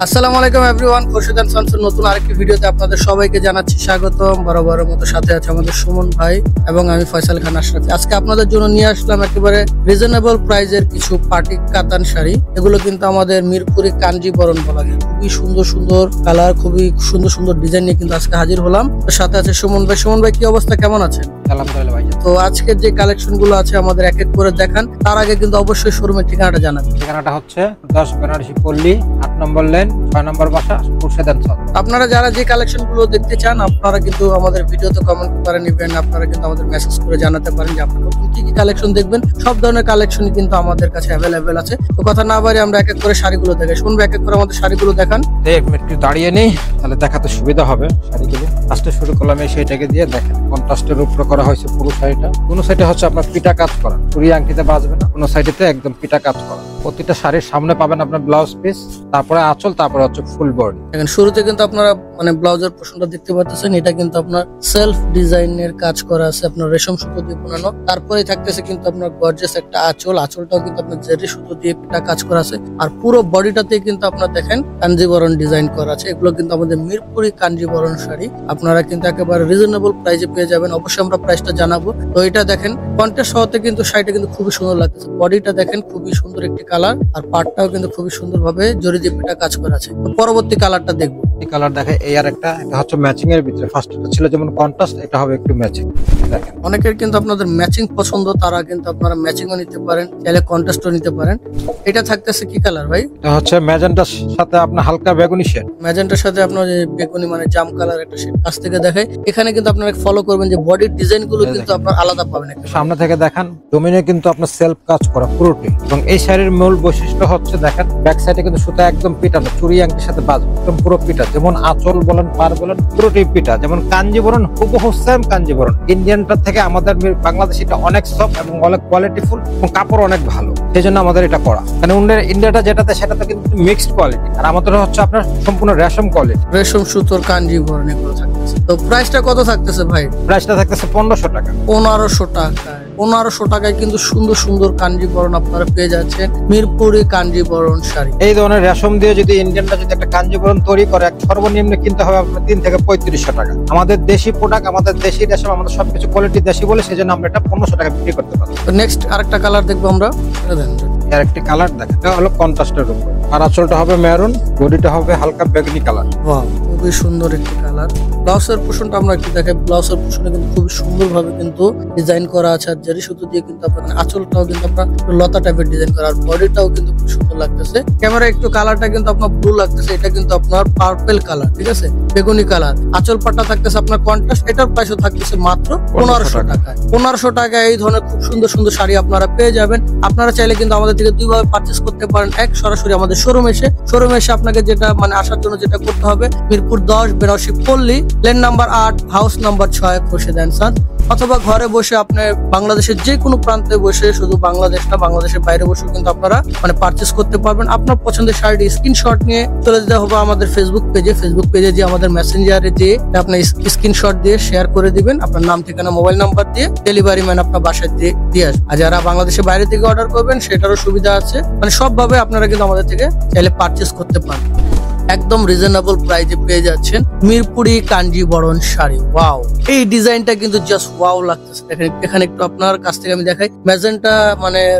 আসসালামু আলাইকুম everyone, Khorshed and সন্সের নতুন আরেকটি ভিডিওতে আপনাদের সবাইকে জানাচ্ছি স্বাগতম। বরাবরের মতো সাথে আছে আমাদের সুমন ভাই এবং আমি ফয়সাল খান আশরাফি। আজকে আপনাদের জন্য নিয়ে আসলাম একেবারে রিজনেবল প্রাইজের কিছু পার্টি কাতান শাড়ি। এগুলো কিন্তু আমাদের মিরপুরি কাঞ্জিবরণ বলা যায়। খুবই সুন্দর সুন্দর কালার, খুবই সুন্দর সুন্দর ডিজাইন নিয়ে কিন্তু আজকে হাজির হলাম। সাথে আছে সুমন ভাই। সুমন ভাই, কি অবস্থা, কেমন আছেন? আলহামদুলিল্লাহ ভাই। তো আজকের যে কালেকশন গুলো আছে আমাদের এক এক করে দেখান। তার আগে কিন্তু অবশ্যই শোরুমের ঠিকানাটা জানাবেন। ঠিকানাটা হচ্ছে 10 বেনারসি পল্লী, 8 নম্বর লেন, 6 নম্বর বাসা, খোরশেদ এন্ড সন্স। আপনারা যারা যে কালেকশন গুলো দেখতে চান আপনারা কিন্তু আমাদের ভিডিওতে কমেন্ট করে নেবেন। আপনারা কিন্তু আমাদের মেসেজ করে জানাতে পারেন যে আপনারা কি কি কালেকশন দেখবেন। সব ধরনের কালেকশনই কিন্তু আমাদের কাছে অ্যাভেলেবেল আছে। তো কথা না বাড়ি আমরা এক এক করে শাড়িগুলো দেখাই। শুনবে এক এক করে আমাদের শাড়িগুলো দেখান। এক মিনিট একটু দাঁড়িয়ে নেই, তাহলে দেখাতে সুবিধা হবে শাড়িগুলো। ফার্স্টে শুরু করলাম এই শাড়িটাকে দিয়ে। দেখেন কন্ট্রাস্টের উপরে করা হয়েছে পুরো শাড়িটা। কোনো সাইডে হচ্ছে আপনার পিটা কাজ করা, চুরি আংটিতে বাজবে না। কোনো সাইডেতে একদম পিটা কাজ করা। প্রতিটা শাড়ির সামনে পাবেন আপনার ব্লাউজ পিস, তারপরে আঁচল, তারপরে হচ্ছে ফুল বডি। দেখেন শুরুতে কিন্তু আপনারা ব্লাউজের পোর্শনটা দেখতে পাচ্ছেন। এটা কিন্তু আপনার সেলফ ডিজাইনের কাজ করা আছে, আপনার রেশম সুতো দিয়ে বানানো। তারপরে থাকতেছে কিন্তু আপনার গর্জিয়াস একটা আঁচল। আঁচলটাও কিন্তু আপনার জেরি সুতো দিয়ে পিটা কাজ করা আছে। আর পুরো বডিটাতে কিন্তু আপনার দেখেন কাঞ্জিবরণ ডিজাইন করা আছে। এগুলো কিন্তু আমাদের মিরপুরি কাঞ্জিবরণ শাড়ি। আপনারা কিন্তু একেবারে রিজনেবল প্রাইসে পেয়ে যাবেন। অবশ্যই আমরা প্রাইসটা জানাবো। তো এটা দেখেন কন্ট্রাস্ট সহতে কিন্তু শাড়িটা কিন্তু খুবই সুন্দর লাগতেছে। বডিটা দেখেন খুবই সুন্দর একটি কালার, আর পাড়টাও কিন্তু খুবই সুন্দর ভাবে জরি দিয়ে পিটা কাজ করা আছে। তো পরবর্তী কালারটা দেখবো। এই কালার দেখে এই আর একটা, এটা হচ্ছে ম্যাচিং এর ভিতরে। ফার্স্ট এটা ছিল যেমন কন্ট্রাস্ট, এটা হবে একটু ম্যাচিং। দেখেন অনেকের কিন্তু আপনাদের ম্যাচিং পছন্দ, তারা কিন্তু আপনারা ম্যাচিংও নিতে পারেন, চাইলে কন্ট্রাস্টও নিতে পারেন। এটা থাকতেছে কি কালার ভাই? এটা হচ্ছে ম্যাজেন্টার সাথে আপনার হালকা বেগুনি শেড। ম্যাজেন্টার সাথে আপনার যে বেগুনি জাম কালার একটা শেড। কাছ থেকে দেখাই, এখানে কিন্তু আপনারা ফলো করবেন যে বডির ডিজাইন গুলো কিন্তু আপনার আলাদা পাবেন। সামনে থেকে দেখান ডোমিনে কিন্তু আপনার সেলফ কাজ করা পুরোটি। এবং এই শাড়ির মূল বৈশিষ্ট্য হচ্ছে দেখেন ব্যাক সাইডে কিন্তু সুতা একদম পিটানো, চুরি আংটির সাথে বাজবে, একদম পুরো পিটা। যেমন আঁচল বলেন, পার বলেন, পুরোটি পিটা। যেমন কাঞ্জিবরণ হুবহু সেম কাঞ্জিবরণ। ইন্ডিয়ানটার থেকে আমাদের বাংলাদেশিটা অনেক সফট এবং অনেক কোয়ালিটিফুল এবং কাপড় অনেক ভালো। সেই জন্য আমাদের এটা করা। মানে ইন্ডিয়াটা যেটাতে সেটাতে কিন্তু মিক্সড কোয়ালিটি, আর আমাদের হচ্ছে আপনার সম্পূর্ণ রেশম কোয়ালিটি, রেশম সুতোর কাঞ্জিবরণ এগুলো থাকতেছে। তো প্রাইসটা কত থাকতেছে ভাই? প্রাইসটা থাকতেছে 1500 টাকা। 1500 টাকায় 1500 টাকায় কিন্তু সুন্দর সুন্দর কাঞ্জিবরণ আপনারা পেয়ে যাচ্ছেন মিরপুরি কাঞ্জিবরণ শাড়ি। এই ধরনের রেশম দিয়ে যদি ইন্ডিয়ানটা যদি একটা কাঞ্জিবরণ তৈরি করে, সর্বনিম্ন কিনতে হবে আপনার 3 থেকে 3500 টাকা। আমাদের দেশি প্রোডাক্ট, আমাদের দেশি রেশম, আমাদের সবকিছু কোয়ালিটি দেশি বলে সেজন্য আমরা এটা 1500 টাকা বিক্রি করতে পারি। তো নেক্সট আরেকটা কালার দেখবো আমরা। আর একটি কালার দেখেন, এটা হলো কন্ট্রাস্টের উপর। আর আঁচলটা হবে মেরুন, বডিটা হবে হালকা বেগুনি কালার। ওয়াও, খুবই সুন্দর একটি কালার। ব্লাউজের পোর্শনটা আমরা একটু দেখাই। ব্লাউজের পোর্শনে কিন্তু খুবই সুন্দর ভাবে কিন্তু ডিজাইন করা আছে। আর জারি সুতো দিয়ে কিন্তু আপনার আঁচলটাও কিন্তু আপনার লতা টাইপের ডিজাইন করা, আর বডিটাও কিন্তু খুব সুন্দর লাগতেছে। ক্যামেরা একটু কালারটা কিন্তু আপনার ব্লু লাগতেছে, এটা কিন্তু আপনার পার্পল কালার, ঠিক আছে, বেগুনি কালার। আঁচল পাটটা থাকতেছে আপনার কন্ট্রাস্ট। এটার প্রাইসও থাকতেছে মাত্র 1500 টাকায়। 1500 টাকায় এই ধরনের খুব সুন্দর সুন্দর শাড়ি আপনারা পেয়ে যাবেন। আপনারা চাইলে কিন্তু আমাদের থেকে দুইভাবে পারচেস করতে পারেন। এক, সরাসরি আমাদের শোরুমে এসে আপনাকে যেটা আসার জন্য যেটা করতে হবে, Mirpur 10 Benarasi Palli, lane number 8, house number 6, Khorshed and sons. অথবা ঘরে বসে আপনি বাংলাদেশের যে কোনো প্রান্তে বসে, শুধু বাংলাদেশ না, বাংলাদেশের বাইরে বসে কিন্তু আপনারা পারচেস করতে পারবেন। আপনার পছন্দের শাড়িটি স্ক্রিনশট নিয়ে চলে যেতে হবে আমাদের ফেসবুক পেজে যে আমাদের মেসেঞ্জারে যে আপনি স্ক্রিনশট দিয়ে শেয়ার করে দিবেন, আপনার নাম, ঠিকানা, মোবাইল নাম্বার দিয়ে ডেলিভারি ম্যান আপনার বাসায় দিয়ে আসবে। আর যারা বাংলাদেশের বাইরে থেকে অর্ডার করবেন সেটারও সুবিধা আছে। সবভাবে আপনারা কিন্তু আমাদের থেকে চাইলে পারচেস করতে পারেন। একদম রিজনেবল প্রাইসে পেয়ে যাচ্ছেন মিরপুরি কাঞ্জিবরণ শাড়ি। ওয়াও, এই ডিজাইনটা কিন্তু জাস্ট ওয়াও লাগতেছে। দেখেন এখানে একটু আপনার কাছ থেকে আমি দেখাই। ম্যাজেন্টা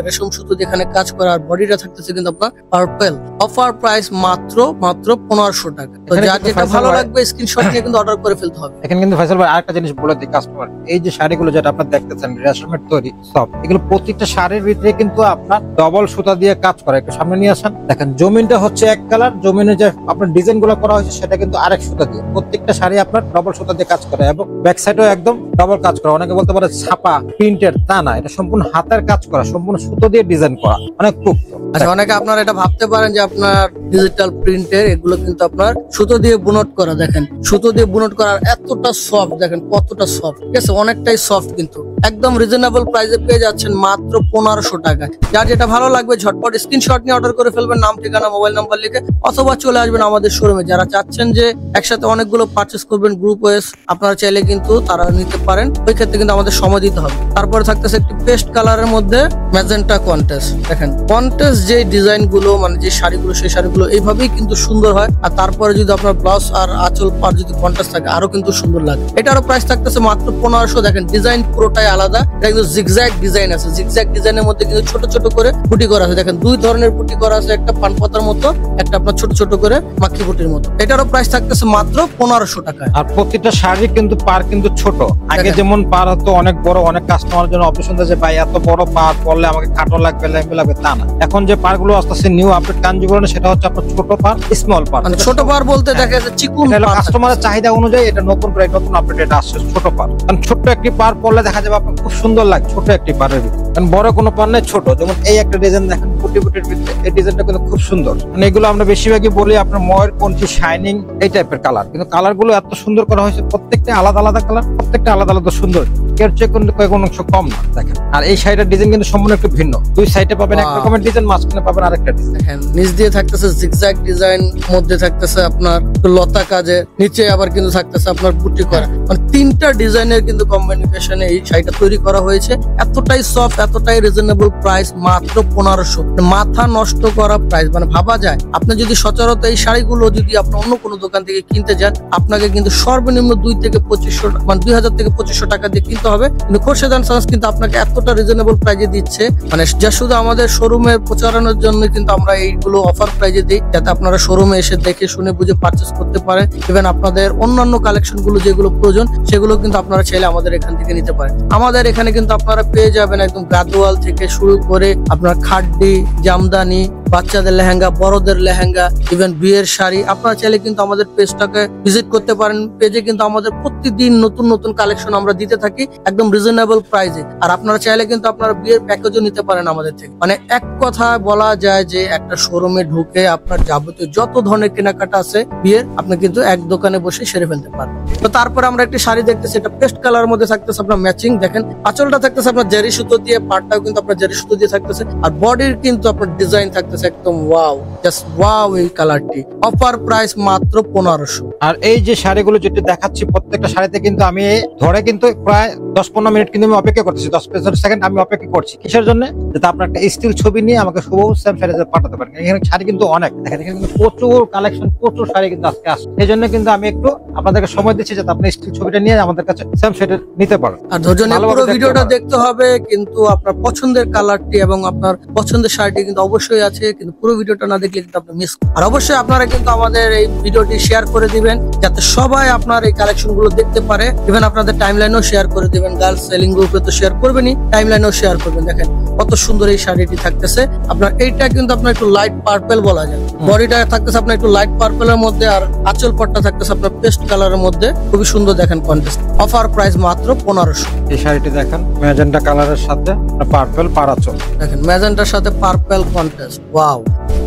রেশম সুতো যেখানে কাজ করা, আর বডিটা থাকতেছে কিন্তু আপনার পার্পল। অফার প্রাইস মাত্র 1500 টাকা। তো যার যেটা ভালো লাগবে স্ক্রিনশট নিয়ে কিন্তু অর্ডার করে ফেলতে হবে। এখানে কিন্তু ফয়সাল ভাই আরেকটা জিনিস বলে দিই কাস্টমার, এই যে শাড়িগুলো যেটা আপনারা দেখতেছেন রেশমের তৈরি সব, এগুলো প্রত্যেকটা শাড়ির ভিতরে কিন্তু আপনার ডবল সুতা দিয়ে কাজ করা। একটু সামনে নিয়ে আসেন। দেখেন জমিনটা হচ্ছে এক কালার, জমিনে যে আপনার ডিজাইন গুলো করা হয়েছে সেটা কিন্তু আরেক সুতা দিয়ে। প্রত্যেকটা শাড়ি আপনার ডবল সুতা দিয়ে কাজ করে এবং ব্যাক সাইডও একদম ডবল কাজ করা। অনেকে বলতে পারে ছাপা প্রিন্টের, তা না, এটা সম্পূর্ণ হাতের কাজ করা, সম্পূর্ণ সুতো দিয়ে ডিজাইন করা, অনেক খুব। আচ্ছা, অনেকে আপনারা এটা ভাবতে পারেন যে আপনার ডিজিটাল প্রিন্টের, এগুলো কিন্তু আপনার সুতো দিয়ে বুনট করা। দেখেন সুতো দিয়ে বুনট করার এতটা সফট, দেখেন কতটা সফট, ঠিক আছে, অনেকটাই সফট কিন্তু একদম রিজনেবল প্রাইসে পেয়ে যাচ্ছেন মাত্র 1500 টাকায়। যার যেটা ভালো লাগবে ঝটপট স্ক্রিনশট নিয়ে অর্ডার করে ফেলবেন, নাম ঠিকানা মোবাইল নাম্বার লিখে, অথবা চলে আসবেন আমাদের শোরুমে। যারা চাচ্ছেন যে একসাথে অনেকগুলো পারচেস করবেন গ্রুপ ওয়েস, আপনারা চাইলে কিন্তু তারা নিতে পারেন। ওই ক্ষেত্রে কিন্তু আমাদের সময় দিতে হবে। তারপরে থাকতেছে একটি পেস্ট কালারের মধ্যে ম্যাজেন্টা কন্টেস্ট। দেখেন কন্টেস্ট যে ডিজাইন গুলো মানে যে শাড়িগুলো, সেই শাড়িগুলো এইভাবেই কিন্তু সুন্দর হয়। আর তারপরে যদি আপনার ব্লাউজ আর আঁচল পার যদি কন্টেস্ট থাকে আরো কিন্তু সুন্দর লাগে। এটারও প্রাইস থাকতেছে মাত্র 1500। দেখেন ডিজাইন পুরোটাই আলাদা, এটা কিন্তু জিগজ্যাগ ডিজাইন আছে। জিগজ্যাগ ডিজাইনের মধ্যে কিন্তু ছোট ছোট করে বুটি করা আছে। দেখেন দুই ধরনের বুটি করা আছে, একটা পান পাতার মতো, একটা আপনার ছোট ছোট করে মাখি বুটির মতো। এটারও প্রাইস থাকতেছে মাত্র 1500 টাকায়। আর প্রতিটা শাড়ি কিন্তু পার কিন্তু ছোট। আগে যেমন পার হতো অনেক বড়, অনেক কাস্টমার জন্য অপশন যে ভাই এত বড় পার পরলে আমাকে খাটো লাগবে লাগবে, তা না। এখন যে পার গুলো আসতেছে নিউ আপডেট কাঞ্জিবরণে, সেটা হচ্ছে আপনার ছোট পার, স্মল পার। মানে ছোট পার বলতে দেখা যাচ্ছে চিকুন, কাস্টমারের চাহিদা অনুযায়ী এটা নতুন করে নতুন আপডেট এটা আসছে ছোট পার। কারণ ছোট একটি পার পরলে দেখা যাবে আপনার খুব সুন্দর লাগে ছোট একটি পারের ভিতরে। কারণ বড় কোনো পার নেই, ছোট। যেমন এই একটা ডিজাইন দেখেন বুটি বুটির ভিতরে, এই ডিজাইনটা কিন্তু খুব সুন্দর। মানে এগুলো আমরা বেশিরভাগই বলি আপনার ময়ের কঞ্চি শাইনিং এই টাইপের কালার, কিন্তু কালার গুলো এত সুন্দর করা হয়েছে, প্রত্যেকটা আলাদা আলাদা কালার, প্রত্যেকটা আলাদা আলাদা সুন্দর, এর চেয়ে কিন্তু কয়েক অংশ কম না। দেখেন আর এই শাড়িটার ডিজাইন কিন্তু সম্পূর্ণ একটু ভিন্ন। দুই সাইডে পাবেন এক রকমের ডিজাইন, মাঝখানে পাবেন আরেকটা ডিজাইন। দেখেন নিচ দিয়ে থাকতেছে জিগজ্যাগ ডিজাইন, মধ্যে থাকতেছে আপনার লতা কাজে, নিচে আবার কিন্তু থাকতেছে আপনার বুটি করা। মানে তিনটা ডিজাইনের কিন্তু কম্বিনেশনে এই শাড়িটা তৈরি করা হয়েছে। এতটাই সফট, এতটাই রিজনেবল প্রাইস, মাত্র 1500। মাথা নষ্ট করা প্রাইস। মানে ভাবা যায় আপনি যদি সচরাচর এই শাড়িগুলো যদি আপনি অন্য কোনো দোকান থেকে কিনতে যান, আপনাকে কিন্তু সর্বনিম্ন 2 থেকে 2500, মানে 2000 থেকে 2500 টাকা দিয়ে কিনতে হবে। কিন্তু খোরশেদ অ্যান্ড সন্স কিন্তু আপনাকে এতটা রিজনেবল প্রাইসে দিচ্ছে, মানে যা শুধু আমাদের শোরুমে প্রচারণের জন্য কিন্তু আমরা এইগুলো অফার প্রাইসে দিই, যাতে আপনারা শোরুমে এসে দেখে শুনে বুঝে পারচেস করতে পারেন। ইভেন আপনাদের অন্যান্য কালেকশন গুলো যেগুলো প্রয়োজন সেগুলো কিন্তু আপনারা চাইলে আমাদের এখান থেকে নিতে পারেন। আমাদের এখানে কিন্তু আপনারা পেয়ে যাবেন একদম গাদোয়াল থেকে শুরু করে আপনার খাড্ডি, জামদানি, বাচ্চাদের লেহেঙ্গা, বড়দের লেহেঙ্গা, ইভেন বিয়ের শাড়ি। আপনারা চাইলে কিন্তু আমাদের পেজটাকে ভিজিট করতে পারেন। পেজে কিন্তু আমাদের প্রতিদিন নতুন নতুন কালেকশন আমরা দিতে থাকি একদম রিজনেবল প্রাইসে। আর আপনারা চাইলে কিন্তু আপনারা বিয়ের প্যাকেজও নিতে পারেন আমাদের থেকে। মানে এক কথা বলা যায় যে একটা শোরুমে ঢুকে আপনার যাবতীয় যত ধরনের কেনাকাটা আছে বিয়ের, আপনি কিন্তু এক দোকানে বসে সেরে ফেলতে পারবেন। তো তারপরে আমরা একটি শাড়ি দেখতেছি, এটা পেস্ট কালার মধ্যে থাকতেছে আপনার ম্যাচিং। দেখেন আঁচলটা থাকতেছে আপনার জারি সুতো দিয়ে, পাটটাও কিন্তু আপনার জারি সুতো দিয়ে থাকতেছে। আর বডির কিন্তু আপনার ডিজাইন থাকতেছে একদম ওয়াও, জাস্ট ওয়াও এই কালারটি। অফার প্রাইস মাত্র 1500। আর এই যে শাড়িগুলো যেটা দেখাচ্ছি প্রত্যেকটা শাড়িতে কিন্তু আমি ধরে কিন্তু প্রায় 10-15 মিনিট কিন্তু আমি অপেক্ষা করতেছি, 10-15 সেকেন্ড আমি অপেক্ষা করছি। কিসের জন্য? যাতে আপনার একটা স্টিল ছবি নিয়ে আমাকে শুভ সেম সাইজে পাঠাতে পারেন। এখানে শাড়ি কিন্তু অনেক, দেখেন এখানে কিন্তু প্রচুর কালেকশন, প্রচুর শাড়ি কিন্তু আজকে আসছে। এই জন্য কিন্তু আমি একটু আপনাদেরকে সময় দিচ্ছি যাতে আপনি স্টিল ছবিটা নিয়ে আমাদের কাছে সেম সেটে নিতে পারেন। আর ধৈর্য নিয়ে পুরো ভিডিওটা দেখতে হবে, কিন্তু আপনার পছন্দের কালারটি এবং আপনার পছন্দের শাড়িটি কিন্তু অবশ্যই আছে, কিন্তু পুরো ভিডিওটা না দেখলে কিন্তু আপনি মিস। আর অবশ্যই আপনারা কিন্তু আমাদের এই ভিডিওটি শেয়ার করে দিবেন যাতে সবাই আপনার এই কালেকশন গুলো দেখতে পারে। ইভেন আপনাদের টাইমলাইনেও শেয়ার করে দিবেন। গার্লস সেলিং গ্রুপে তো শেয়ার করবেনই, টাইমলাইনেও শেয়ার করবেন। দেখেন কত সুন্দর এই শাড়িটি থাকতেছে আপনার। এইটা কিন্তু আপনার একটু লাইট পার্পল বলা যায়। বডিটা থাকতেছে আপনার একটু লাইট পার্পলের মধ্যে, আর আঁচল পট্টা থাকতেছে আপনার পেস্ট কালারের মধ্যে। খুবই সুন্দর দেখেন কন্টেস্ট। অফার প্রাইস মাত্র 1500। এই শাড়িটি দেখেন ম্যাজেন্টা কালারের সাথে পার্পল পারাচল। দেখেন ম্যাজেন্টার সাথে purple contest, wow,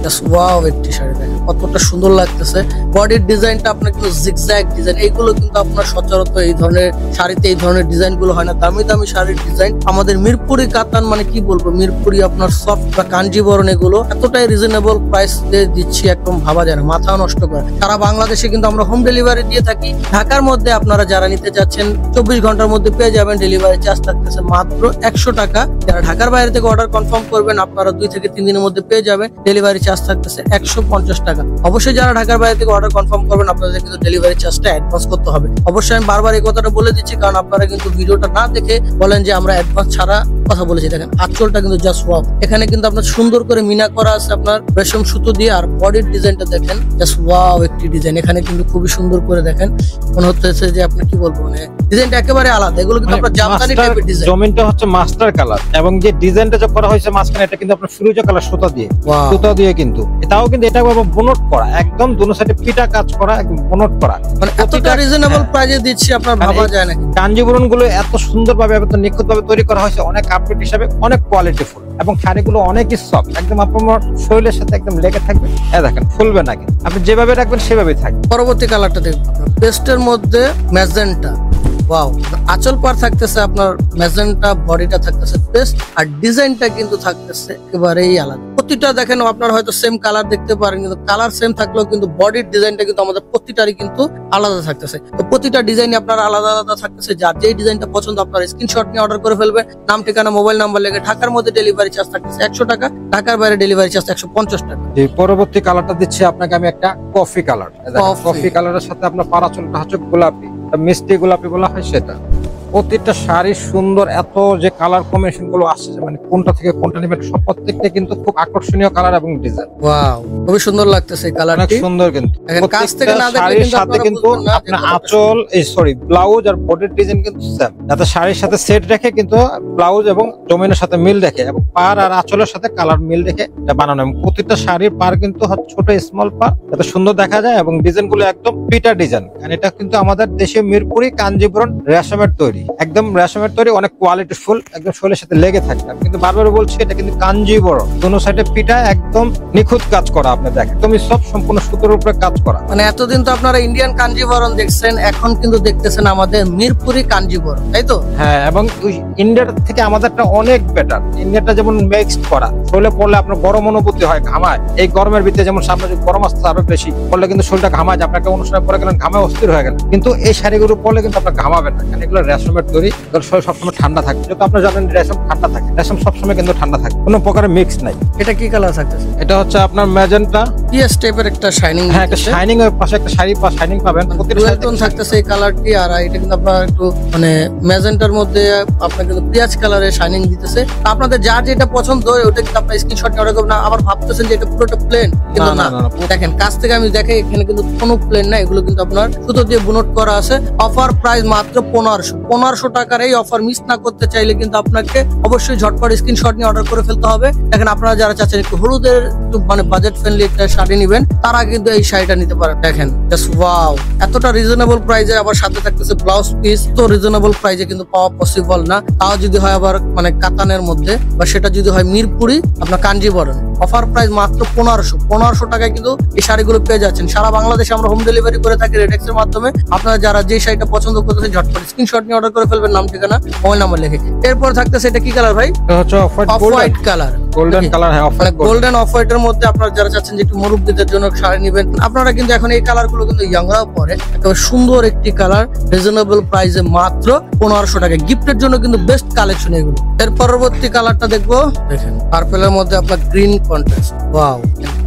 just wow একটি শাড়ি। দেখেন কতটা সুন্দর লাগতেছে। বডির ডিজাইনটা আপনার কিন্তু জিগজ্যাগ ডিজাইন। এইগুলো কিন্তু আপনার সচরাচর এই ধরনের শাড়িতে এই ধরনের ডিজাইন গুলো হয় না। দামি দামি শাড়ির ডিজাইন আমাদের মিরপুরি কাতান, মানে কি বলবো, মিরপুরি আপনার সফট বা কাঞ্জিবরণ, এগুলো এতটাই রিজনেবল প্রাইস দিচ্ছি, একদম ভাবা যায় না, মাথা নষ্ট করে। সারা বাংলাদেশে কিন্তু আমরা হোম ডেলিভারি দিয়ে থাকি। ঢাকার মধ্যে আপনারা যারা নিতে চাচ্ছেন 24 ঘন্টার মধ্যে পেয়ে যাবেন। ডেলিভারি চার্জ থাকতেছে মাত্র 100 টাকা। যারা ঢাকার বাইরে থেকে অর্ডার কনফার্ম করবেন আপনারা 2 থেকে 3 দিনের মধ্যে পেয়ে যাবেন। ডেলিভারি চার্জ থাকতেছে 150 টাকা। অবশ্যই যারা ঢাকার বাইরে থেকে অর্ডার কনফার্ম করবেন আপনাদের কিন্তু ডেলিভারি চার্জটা অ্যাডভান্স করতে হবে। অবশ্যই আমি বারবার এই কথাটা বলে দিচ্ছি, কারণ আপনারা কিন্তু ভিডিওটা না দেখে বলেন যে আমরা অ্যাডভান্স ছাড়া কথা বলেছি। দেখেন আঁচলটা কিন্তু জাস্ট ওয়াও। এখানে কিন্তু আপনার সুন্দর করে মিনা করা আছে আপনার রেশম সুতো দিয়ে। আর বডির ডিজাইনটা দেখেন জাস্ট ওয়াও একটি ডিজাইন। এখানে কিন্তু খুবই সুন্দর করে দেখেন, মনে হচ্ছে যে আপনি কি বলবো, মানে ডিজাইনটা একেবারে আলাদা। এগুলো কিন্তু আপনার জামদানি টাইপের ডিজাইন। জমিনটা হচ্ছে মাস্টার কালার, এবং যে ডিজাইনটা যে করা হয়েছে মাঝখানে এটা কিন্তু আপনার ফিরোজা কালার সুতা দিয়ে কিন্তু এটাও কিন্তু এটা বোনট করা, একদম দুনো সাইডে পিটা কাজ করা, একদম বোনট করা। মানে এতটা রিজনেবল প্রাইসে দিচ্ছি আপনার ভাবা যায় না। কাঞ্জিবরণ গুলো এত সুন্দরভাবে এত নিখুঁতভাবে তৈরি করা হয়েছে, অনেক আপডেট হিসাবে অনেক কোয়ালিটিফুল, এবং শাড়িগুলো অনেকই সফট, একদম আপনার শরীরের সাথে একদম লেগে থাকবে। দেখেন ফুলবে না, কিন্তু আপনি যেভাবে রাখবেন সেভাবেই থাকবে। পরবর্তী কালারটা দেখুন আপনার পেস্টের মধ্যে ম্যাজেন্টা। ওয়াও, আঁচল পার থাকতেছে আপনার ম্যাজেন্টা, বডিটা থাকতেছে পেস্ট, আর ডিজাইনটা কিন্তু থাকতেছে একেবারেই আলাদা। প্রতিটা দেখেন আপনার হয়তো সেম কালার দেখতে পারেন, কিন্তু কালার সেম থাকলেও কিন্তু বডির ডিজাইনটা কিন্তু আমাদের প্রতিটারই কিন্তু আলাদা থাকতেছে। তো প্রতিটা ডিজাইন আপনার আলাদা আলাদা থাকতেছে। যার যেই ডিজাইনটা পছন্দ আপনার স্ক্রিনশট নিয়ে অর্ডার করে ফেলবেন, নাম ঠিকানা মোবাইল নাম্বার লেগে। ঢাকার মধ্যে ডেলিভারি চার্জ থাকতেছে 100 টাকা, ঢাকার বাইরে ডেলিভারি চার্জ 150 টাকা। পরবর্তী কালারটা দিচ্ছি আপনাকে আমি একটা কফি কালার। কফি কালারের সাথে আপনার পারাচলটা হচ্ছে গোলাপি, মিষ্টি গোলাপি বলা হয় সেটা। প্রতিটা শাড়ি সুন্দর, এত যে কালার কম্বিনেশন গুলো আসছে, মানে কোনটা থেকে কোনটা নেবেন সব প্রত্যেকটা কিন্তু খুব আকর্ষণীয় কালার এবং ডিজাইন। ওয়াও, খুবই সুন্দর লাগতেছে এই কালারটি, অনেক সুন্দর। কিন্তু কাছ থেকে না দেখলে শাড়ির কিন্তু সাথে কিন্তু আপনার আঁচল ব্লাউজ আর বডির ডিজাইন কিন্তু সেম, যাতে শাড়ির সাথে সেট রেখে কিন্তু ব্লাউজ এবং ডোমেনের সাথে মিল রেখে এবং পার আর আঁচলের সাথে কালার মিল রেখে এটা বানানো। এবং প্রতিটা শাড়ির পার কিন্তু ছোট স্মল পার, যাতে সুন্দর দেখা যায় এবং ডিজাইন গুলো একদম পিটা ডিজাইন। কারণ এটা কিন্তু আমাদের দেশে মিরপুরি কাঞ্জিবরম রেশমের তৈরি, একদম রেশমের তৈরি, অনেক কোয়ালিটি ফুল, একদম শরীরের সাথে লেগে থাকে। কিন্তু বারবার বলছি এটা কিন্তু কাঞ্জিবরম, দোনো সাইডে পিটা একদম নিখুঁত কাজ করা। আপনি দেখেন একদমই সব সম্পূর্ণ সুতোর উপরে কাজ করা। মানে এতদিন তো আপনারা ইন্ডিয়ান কাঞ্জিবরম দেখছেন, এখন কিন্তু দেখতেছেন আমাদের মিরপুরি কাঞ্জিবরম, তাই তো? হ্যাঁ, এবং ইন্ডিয়ার থেকে আমাদেরটা অনেক বেটার। ইন্ডিয়াটা যেমন মিক্সড করা, শরীরে পড়লে আপনার গরম অনুভূতি হয়, ঘামায়। এই গরমের ভিতরে যেমন সামনে গরম আসতে আরো বেশি পড়লে কিন্তু শরীরটা ঘামায়, আপনাকে অনুষ্ঠানে পরে গেলেন ঘামায় অস্থির হয়ে গেলেন। কিন্তু এই শাড়িগুলো পরলে কিন্তু আপনার ঘামাবেন না, কারণ এগুলো রেশমের তৈরি, শরীর সবসময় ঠান্ডা থাকে। যেহেতু আপনারা জানেন রেশম ঠান্ডা থাকে, রেশম সবসময় কিন্তু ঠান্ডা থাকে, কোনো প্রকারের মিক্স নাই। এটা কি কালার থাকতেছে? এটা হচ্ছে আপনার ম্যাজেন্টা পিএস টাইপের একটা শাইনিং। হ্যাঁ, একটা শাইনিং এর পাশে একটা শাড়ি পা শাইনিং পাবেন। প্রতিটা ডুয়াল টোন থাকতেছে এই কালারটি, আর এটা কিন্তু আপনার একটু মানে ম্যাজেন্টার মধ্যে আপনার কিন্তু পিয়াজ কালারের শাইনিং দিতেছে। আপনাদের যার যেটা পছন্দ ওটা কিন্তু আপনার স্ক্রিনশট নিয়ে অর্ডার করবেন। না আবার ভাবতেছেন যে এটা পুরোটা প্লেন, কিন্তু না, দেখেন কাছ থেকে আমি দেখাই, এখানে কিন্তু কোনো প্লেন না, এগুলো কিন্তু আপনার সুতো দিয়ে বুনট করা আছে। অফার প্রাইস মাত্র 1500 টাকার এই অফার মিস না করতে চাইলে কিন্তু আপনাকে অবশ্যই ঝটপট স্ক্রিনশট নিয়ে অর্ডার করে ফেলতে হবে। দেখেন আপনারা যারা চাচ্ছেন একটু হলুদের একটু মানে বাজেট ফ্রেন্ডলি একটা শাড়ি নেবেন, তারা কিন্তু এই শাড়িটা নিতে পারেন। দেখেন জাস্ট ওয়াও, এতটা রিজনেবল প্রাইসে, আবার সাথে থাকতেছে ব্লাউজ পিস। তো রিজনেবল প্রাইসে কিন্তু পাওয়া পসিবল না, তাও যদি হয় আবার মানে কাতানের মধ্যে, বা সেটা যদি হয় মিরপুরি আপনার কাঞ্জিবরম। অফার প্রাইস মাত্র 1500 টাকায় কিন্তু এই শাড়িগুলো পেয়ে যাচ্ছেন। সারা বাংলাদেশে আমরা হোম ডেলিভারি করে থাকি রেডেক্স এর মাধ্যমে। আপনারা যারা যে শাড়িটা পছন্দ করতেছেন ঝটপট স্ক্রিনশট নিয়ে অর্ডার করে ফেলবেন, নাম ঠিকানা মোবাইল নাম্বার লিখে। এরপর থাকতেছে এটা কি কালার ভাই? এটা হচ্ছে off white colour, golden colour. হ্যাঁ, মানে গোল্ডেন অফ হোয়াইট এর মধ্যে আপনারা যারা চাচ্ছেন যে একটু মুরব্বিদের জন্য শাড়ি নেবেন, আপনারা কিন্তু এখন এই কালার গুলো কিন্তু ইয়াংরাও পরে। একেবারে সুন্দর একটি কালার, রিজনেবল প্রাইসে মাত্র 1500 টাকা। গিফটের জন্য কিন্তু বেস্ট কালেকশন এগুলো। এর পরবর্তী কালারটা দেখবো, দেখেন পার্পেলের মধ্যে আপনার গ্রিন কন্ট্রাস্ট। ওয়াও,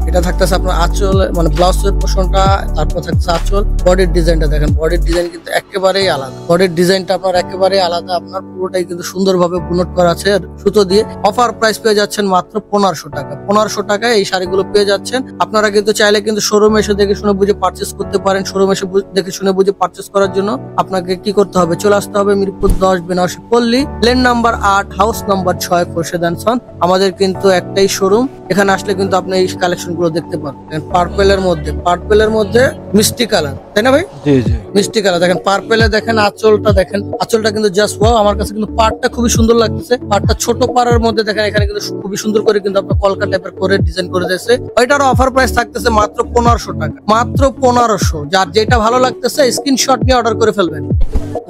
এটা থাকতেছে আপনার আঁচল মানে ব্লাউজের পোর্শনটা, তারপর থাকতেছে আঁচল। বডির ডিজাইনটা দেখেন, বডির ডিজাইন কিন্তু একেবারেই আলাদা। বডির ডিজাইনটা আপনার একেবারেই আলাদা, আপনার পুরোটাই কিন্তু সুন্দরভাবে বুনট করা আছে সুতো দিয়ে। অফার প্রাইস পেয়ে যাচ্ছেন মাত্র 1500 টাকা। 1500 টাকায় এই শাড়িগুলো পেয়ে যাচ্ছেন। আপনারা কিন্তু চাইলে কিন্তু শোরুমে এসে দেখে শুনে বুঝে পারচেস করতে পারেন। শোরুমে এসে দেখে শুনে বুঝে পারচেস করার জন্য আপনাকে কি করতে হবে, চলে আসতে হবে Mirpur 10 Benarasi Palli, lane number 8, house number 6, Khorshed and son. আমাদের কিন্তু একটাই শোরুম, এখানে আসলে কিন্তু আপনি এই কালেকশন গুলো দেখতে পারবেন। পার্পেলের মধ্যে মিষ্টি কালার, তাই না ভাই? জি জি, মিষ্টি কালার। দেখেন পার্পেলে দেখেন আঁচলটা, দেখেন আঁচলটা কিন্তু জাস্ট ওয়াও। আমার কাছে কিন্তু পাড়টা খুবই সুন্দর লাগতেছে। পাড়টা ছোট পাড়ের মধ্যে দেখেন এখানে কিন্তু খুবই সুন্দর করে কিন্তু আপনার কলকা টাইপের করে ডিজাইন করে দিয়েছে। ওইটারও অফার প্রাইস থাকতেছে মাত্র 1500 টাকা, মাত্র 1500। যার যেটা ভালো লাগতেছে স্ক্রিনশট নিয়ে অর্ডার করে ফেলবেন।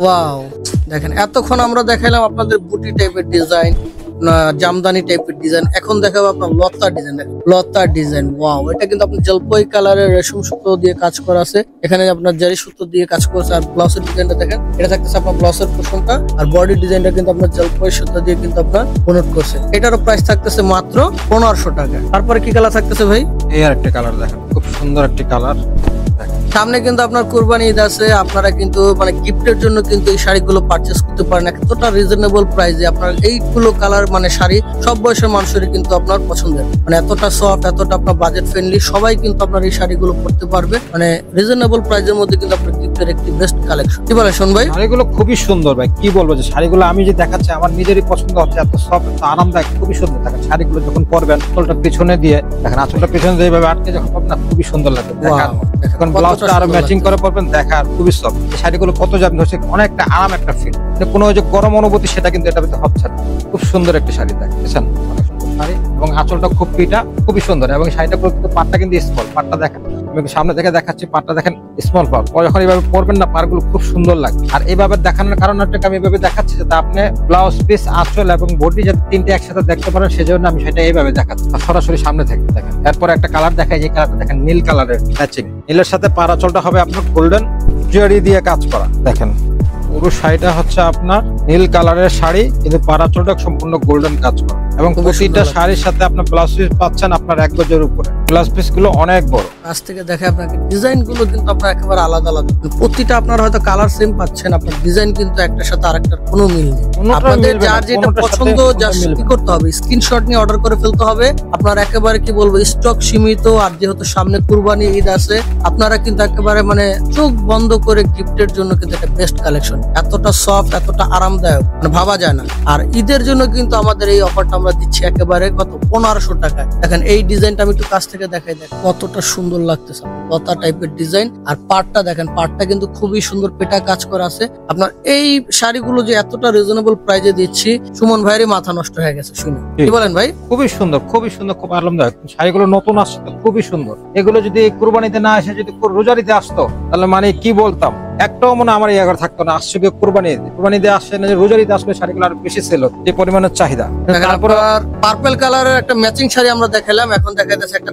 ওয়াও, দেখেন এতক্ষণ আমরা দেখাইলাম আপনাদের বুটি টাইপের ডিজাইন, জামদানি টাইপের ডিজাইন। এখন দেখাবো আপনার লতা ডিজাইন। লতা ডিজাইন, ওয়াও, এটা কিন্তু আপনার জলপই কালারের রেশম সুতো দিয়ে কাজ করা আছে। এখানে আপনার জারি সুতো দিয়ে কাজ করেছে। আর ব্লাউজের ডিজাইনটা দেখেন, এটা থাকতেছে আপনার ব্লাউজের পোর্শনটা, আর বডির ডিজাইনটা কিন্তু আপনার জলপই সুতো দিয়ে কিন্তু আপনার বুনট করছে। এটারও প্রাইস থাকতেছে মাত্র 1500 টাকা। তারপরে কি কালার থাকতেছে ভাই? এই আর একটা কালার দেখেন, খুব সুন্দর একটি কালার। সামনে কিন্তু আপনার কুরবানি ঈদ আছে, আপনারা কিন্তু মানে গিফটের জন্য কিন্তু এই শাড়িগুলো পারচেস করতে পারেন এতটা রিজনেবল প্রাইসে। আপনার এইগুলো কালার মানে শাড়ি সব বয়সের মানুষেরই কিন্তু আপনার পছন্দের, মানে এতটা সফট, এতটা আপনার বাজেট ফ্রেন্ডলি, সবাই কিন্তু আপনার এই শাড়িগুলো পরতে পারবে। মানে রিজনেবল প্রাইসের মধ্যে কিন্তু আপনার গিফটের একটি বেস্ট কালেকশন। কি বলে শোন ভাই? শাড়িগুলো খুবই সুন্দর ভাই, কি বলবো, যে শাড়িগুলো আমি যে দেখাচ্ছি আমার নিজেরই পছন্দ হচ্ছে, এত সফট, এত আরামদায়ক, খুবই সুন্দর। দেখেন শাড়িগুলো যখন পরবেন আঁচলটা পিছনে দিয়ে, দেখেন আঁচলটা পিছনে দিয়ে এইভাবে আটকে যখন পাবেন না, খুবই সুন্দর লাগে দেখার। এখন ব্লাউজটা আরো ম্যাচিং করে পরবেন, দেখার খুবই সফট। এই শাড়িগুলো কত দাম ধরছে, অনেকটা আরাম একটা ফিল, কোনো যে গরম অনুভূতি সেটা কিন্তু এটা ভিতরে হচ্ছে না। খুব সুন্দর একটা শাড়ি দেখেন, অনেক সুন্দর শাড়ি, এবং আঁচলটা খুব পিটা, খুবই সুন্দর। এবং শাড়িটা কিন্তু পাটটা কিন্তু স্মল, পাটটা দেখেন আমি সামনে থেকে দেখাচ্ছি, পাটটা দেখেন স্মল পার, যখন এইভাবে পরবেন না পারগুলো খুব সুন্দর লাগে। আর এইভাবে দেখানোর কারণ হচ্ছে আমি এইভাবে দেখাচ্ছি যাতে আপনি ব্লাউজ পিস, আঁচল এবং বডি যাতে তিনটে একসাথে দেখতে পারেন, সেজন্য আমি সেটা এইভাবে দেখাচ্ছি সরাসরি সামনে থেকে। দেখেন এরপর একটা কালার দেখাই, যে কালারটা দেখেন নীল কালারের ম্যাচিং। নীলের সাথে পার আঁচলটা হবে আপনার গোল্ডেন জরি দিয়ে কাজ করা। দেখেন পুরো শাড়িটা হচ্ছে আপনার নীল কালারের শাড়ি, কিন্তু পার আঁচলটা সম্পূর্ণ গোল্ডেন কাজ করা, এবং প্রতিটা শাড়ির সাথে আপনার ব্লাউজ পিস পাচ্ছেন আপনার 1 গজের উপরে। ব্লাউজ পিস গুলো অনেক বড়। কাছ থেকে দেখে আপনাকে ডিজাইন গুলো কিন্তু আপনার একেবারে আলাদা আলাদা, প্রতিটা আপনার হয়তো কালার সেম পাচ্ছেন, আপনার ডিজাইন কিন্তু একটার সাথে আরেকটার কোনো মিল নেই। আপনাদের যার যেটা পছন্দ জাস্ট কি করতে হবে, স্ক্রিনশট নিয়ে অর্ডার করে ফেলতে হবে। আপনার একেবারে কি বলবো, স্টক সীমিত, আর যেহেতু সামনে কুরবানি ঈদ আছে, আপনারা কিন্তু একেবারে মানে চোখ বন্ধ করে গিফটের জন্য কিন্তু একটা বেস্ট কালেকশন। এতটা সফট, এতটা আরামদায়ক, মানে ভাবা যায় না। আর ঈদের জন্য কিন্তু আমাদের এই অফারটা আমরা দিচ্ছি একেবারে কত 1500 টাকায়। দেখেন এই ডিজাইনটা আমি একটু কাছ থেকে দেখাই, দেখ কতটা সুন্দর লাগতেছে, লতা টাইপের ডিজাইন। আর পাটটা দেখেন, পাটটা কিন্তু খুবই সুন্দর পেটা কাজ করা আছে। আপনার এই শাড়িগুলো যে এতটা রিজনেবল প্রাইজে দিচ্ছি, সুমন ভাইয়েরই মাথা নষ্ট হয়ে গেছে শুনে। কি বলেন ভাই? খুবই সুন্দর, খুবই সুন্দর, খুব আরামদায়ক। শাড়িগুলো নতুন আসছে তো খুবই সুন্দর। এগুলো যদি কুরবানিতে না এসে যদি রোজারিতে আসতো, তাহলে মানে কি বলতাম, একটাও মনে আমার ইয়াগার থাকতো না। আসছে কুরবানিতে আসছে না, রোজারিতে আসলে শাড়িগুলো আরো বেশি সেল হতো, যে পরিমাণের চাহিদা। তারপর পার্পল কালারের একটা ম্যাচিং শাড়ি আমরা দেখালাম, এখন দেখা যাচ্ছে একটা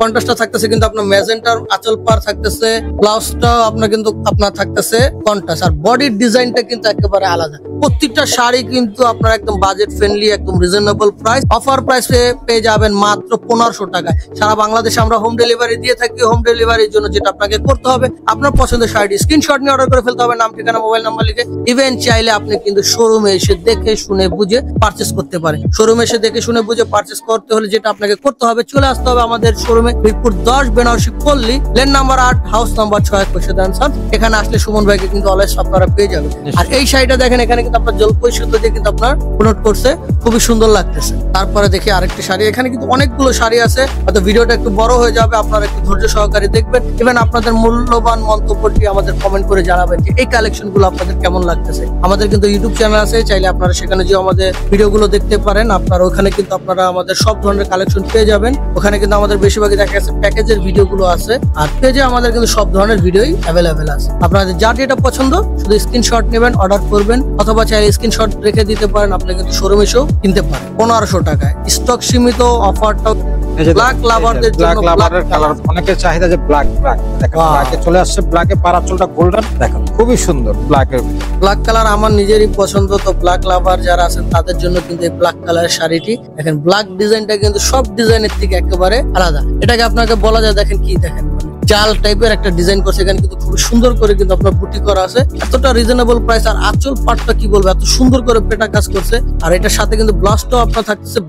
কন্ট্রাস্টটা থাকতেছে কিন্তু আপনার ম্যাজেন্টার আঁচল পার থাকতেছে, ব্লাউজটাও আপনার কিন্তু আপনার থাকতেছে কন্ট্রাস্ট, আর বডির ডিজাইনটা কিন্তু একেবারে আলাদা। প্রত্যেকটা শাড়ি কিন্তু আপনার একদম বাজেট ফ্রেন্ডলি, একদম রিজনেবল প্রাইস, অফার প্রাইসে পেয়ে যাবেন মাত্র 1500 টাকায়। সারা বাংলাদেশে আমরা হোম ডেলিভারি দিয়ে থাকি। হোম ডেলিভারির জন্য যেটা আপনাকে করতে হবে, আপনার পছন্দের শাড়ি স্ক্রিনশট নিয়ে অর্ডার করে ফেলতে হবে, নাম, ঠিকানা, মোবাইল নাম্বার লিখে। ইভেন চাইলে আপনি কিন্তু শোরুমে এসে দেখে শুনে বুঝে পারচেস করতে পারেন। শোরুমে এসে দেখে শুনে বুঝে পারচেস করতে হলে যেটা আপনাকে করতে হবে, চলে আসতে হবে আমাদের শোরুমে, Mirpur 10 Benarasi Palli, lane number 8, house number 6, কোষাদান স্যার। এখানে আসলে সুমন ভাইকে কিন্তু অলওয়েজ আপনারা পেয়ে যাবেন। আর এই শাড়িটা দেখেন, এখানে কিন্তু আপনার জলপাই সুতো দিয়ে কিন্তু আপনার নোট করছে, খুবই সুন্দর লাগতেছে। তারপরে দেখি আরেকটি শাড়ি, এখানে কিন্তু অনেকগুলো শাড়ি আছে, হয়তো ভিডিওটা একটু বড় হয়ে যাবে, আপনারা একটু ধৈর্য সহকারে দেখবেন। ইভেন আপনাদের মূল্যবান মন্তব্যটি আমাদের কমেন্ট করে জানাবেন যে এই কালেকশন গুলো আপনাদের কেমন লাগতেছে। আমাদের কিন্তু ইউটিউব চ্যানেল আছে, চাইলে আপনারা সেখানে যে আমাদের ভিডিওগুলো দেখতে পারেন। আপনারা ওখানে কিন্তু আপনারা আমাদের সব ধরনের কালেকশন পেয়ে যাবেন। ওখানে কিন্তু আমাদের বেশিরভাগই দেখা যাচ্ছে প্যাকেজের ভিডিওগুলো আছে, আর পেজে আমাদের কিন্তু সব ধরনের ভিডিওই অ্যাভেলেবেল আছে। আপনাদের যার যেটা পছন্দ শুধু স্ক্রিনশট নেবেন, অর্ডার করবেন, অথবা চাইলে স্ক্রিনশট রেখে দিতে পারেন। আপনি কিন্তু শোরুমে এসেও কিনতে পারেন 1500 টাকায়। স্টক সীমিত, অফারটা ব্ল্যাক লাভারদের জন্য। ব্ল্যাক কালার অনেকের চাহিদা, যে ব্ল্যাক দেখেন ব্ল্যাকে চলে আসছে, ব্ল্যাকে পার আঁচলটা গোল্ডেন, দেখেন খুবই সুন্দর। ব্ল্যাক কালার আমার নিজেরই পছন্দ, তো ব্ল্যাক লাভার যারা আছেন তাদের জন্য কিন্তু এই ব্ল্যাক কালারের শাড়িটি দেখেন। ব্ল্যাক ডিজাইনটা কিন্তু সব ডিজাইনের থেকে একেবারে আলাদা। এটাকে আপনাকে বলা যায়, দেখেন কি দেখেন, জাল টাইপের একটা ডিজাইন করছে। এখানে কিন্তু খুব সুন্দর করে কিন্তু আপনার বুটি করা আছে, এতটা রিজনেবল প্রাইস। আর আঁচল পাটটা কি বলবো, এত সুন্দর করে পেটা কাজ করছে। আর এটার সাথে কিন্তু ব্লাউজটাও আপনার থাকতেছে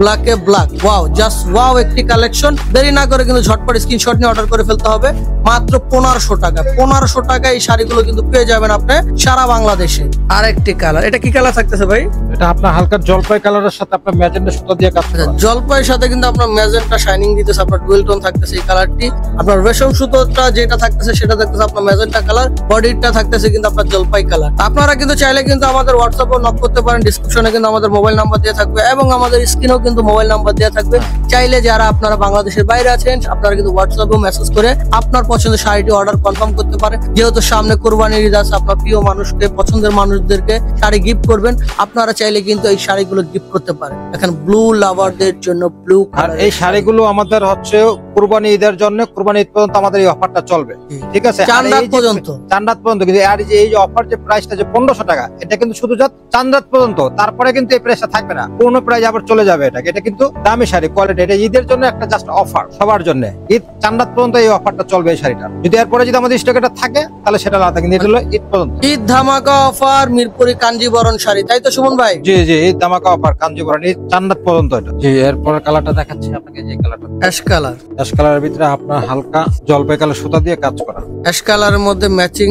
ব্ল্যাকে ব্ল্যাক। ওয়াও, জাস্ট ওয়াও একটি কালেকশন। দেরি না করে কিন্তু ঝটপট স্ক্রিনশট নিয়ে অর্ডার করে ফেলতে হবে, মাত্র 1500 টাকা। 1500 টাকায় এই শাড়িগুলো কিন্তু পেয়ে যাবেন আপনি সারা বাংলাদেশে। আর একটি কালার, এটা কি কালার থাকতেছে ভাই? এটা আপনার হালকা জলপাই কালারের সাথে আপনার ম্যাজেন্টা সুতো দিয়ে কাজ করা। জলপাইয়ের সাথে কিন্তু আপনার ম্যাজেন্টা শাইনিং দিতেছে, আপনার ডুয়েল টোন থাকতেছে এই কালারটি। আপনার রেশম সুতোটা যেটা থাকতেছে সেটা থাকতেছে আপনার ম্যাজেন্টা কালার, বডিটা থাকতেছে কিন্তু আপনার জলপাই কালার। আপনারা কিন্তু চাইলে কিন্তু আমাদের হোয়াটসঅ্যাপে নক করতে পারেন, ডিসক্রিপশনে কিন্তু আমাদের মোবাইল নাম্বার দেওয়া থাকবে, এবং আমাদের স্ক্রিনেও কিন্তু মোবাইল নাম্বার দেওয়া থাকবে। চাইলে যারা আপনারা বাংলাদেশের বাইরে আছেন, আপনারা কিন্তু হোয়াটসঅ্যাপে মেসেজ করে আপনার পছন্দের শাড়িটি অর্ডার কনফার্ম করতে পারেন। যেহেতু সামনে কুরবানির ঈদ আছে, আপনার প্রিয় মানুষকে, পছন্দের মানুষদেরকে শাড়ি গিফট করবেন, আপনারা চাইলে কিন্তু এই শাড়িগুলো গিফট করতে পারেন। এখন ব্লু লাভারদের জন্য ব্লু আর এই শাড়িগুলো আমাদের হচ্ছে কুরবানি ঈদের জন্য, কুরবানি ঈদ পর্যন্ত আমাদের এই অফারটা চলবে, ঠিক আছে? চাঁদ রাত পর্যন্ত কিন্তু আর এই যে অফার, যে প্রাইসটা যে 1500 টাকা, এটা কিন্তু শুধু চাঁদ রাত পর্যন্ত। তারপরে কিন্তু এই প্রাইসটা থাকবে না, পুরনো প্রাইস আবার চলে যাবে। এটা কিন্তু দামি শাড়ি, কোয়ালিটি। এটা ঈদের জন্য একটা জাস্ট অফার, সবার জন্য। ঈদ চাঁদ রাত পর্যন্ত এই অফারটা চলবে এই শাড়িটা। যদি এরপরে যদি আমাদের স্টকে এটা থাকে, তাহলে সেটা আলাদা, কিন্তু এটা হলো ঈদ পর্যন্ত। ঈদ ধামাকা অফার মিরপুরি কাঞ্জিবরণ শাড়ি, তাই তো সুমন ভাই? জি, ঈদ ধামাকা অফার কাঞ্জিবরণ, ঈদ চাঁদ রাত পর্যন্ত এটা। জি, এরপরে কালারটা দেখাচ্ছি আপনাকে, যে কালারটা অ্যাশ কালার। অ্যাশ কালারের ভিতরে আপনার হালকা জলপাই কালার সুতা দিয়ে কাজ করা। অ্যাশ কালারের মধ্যে ম্যাচিং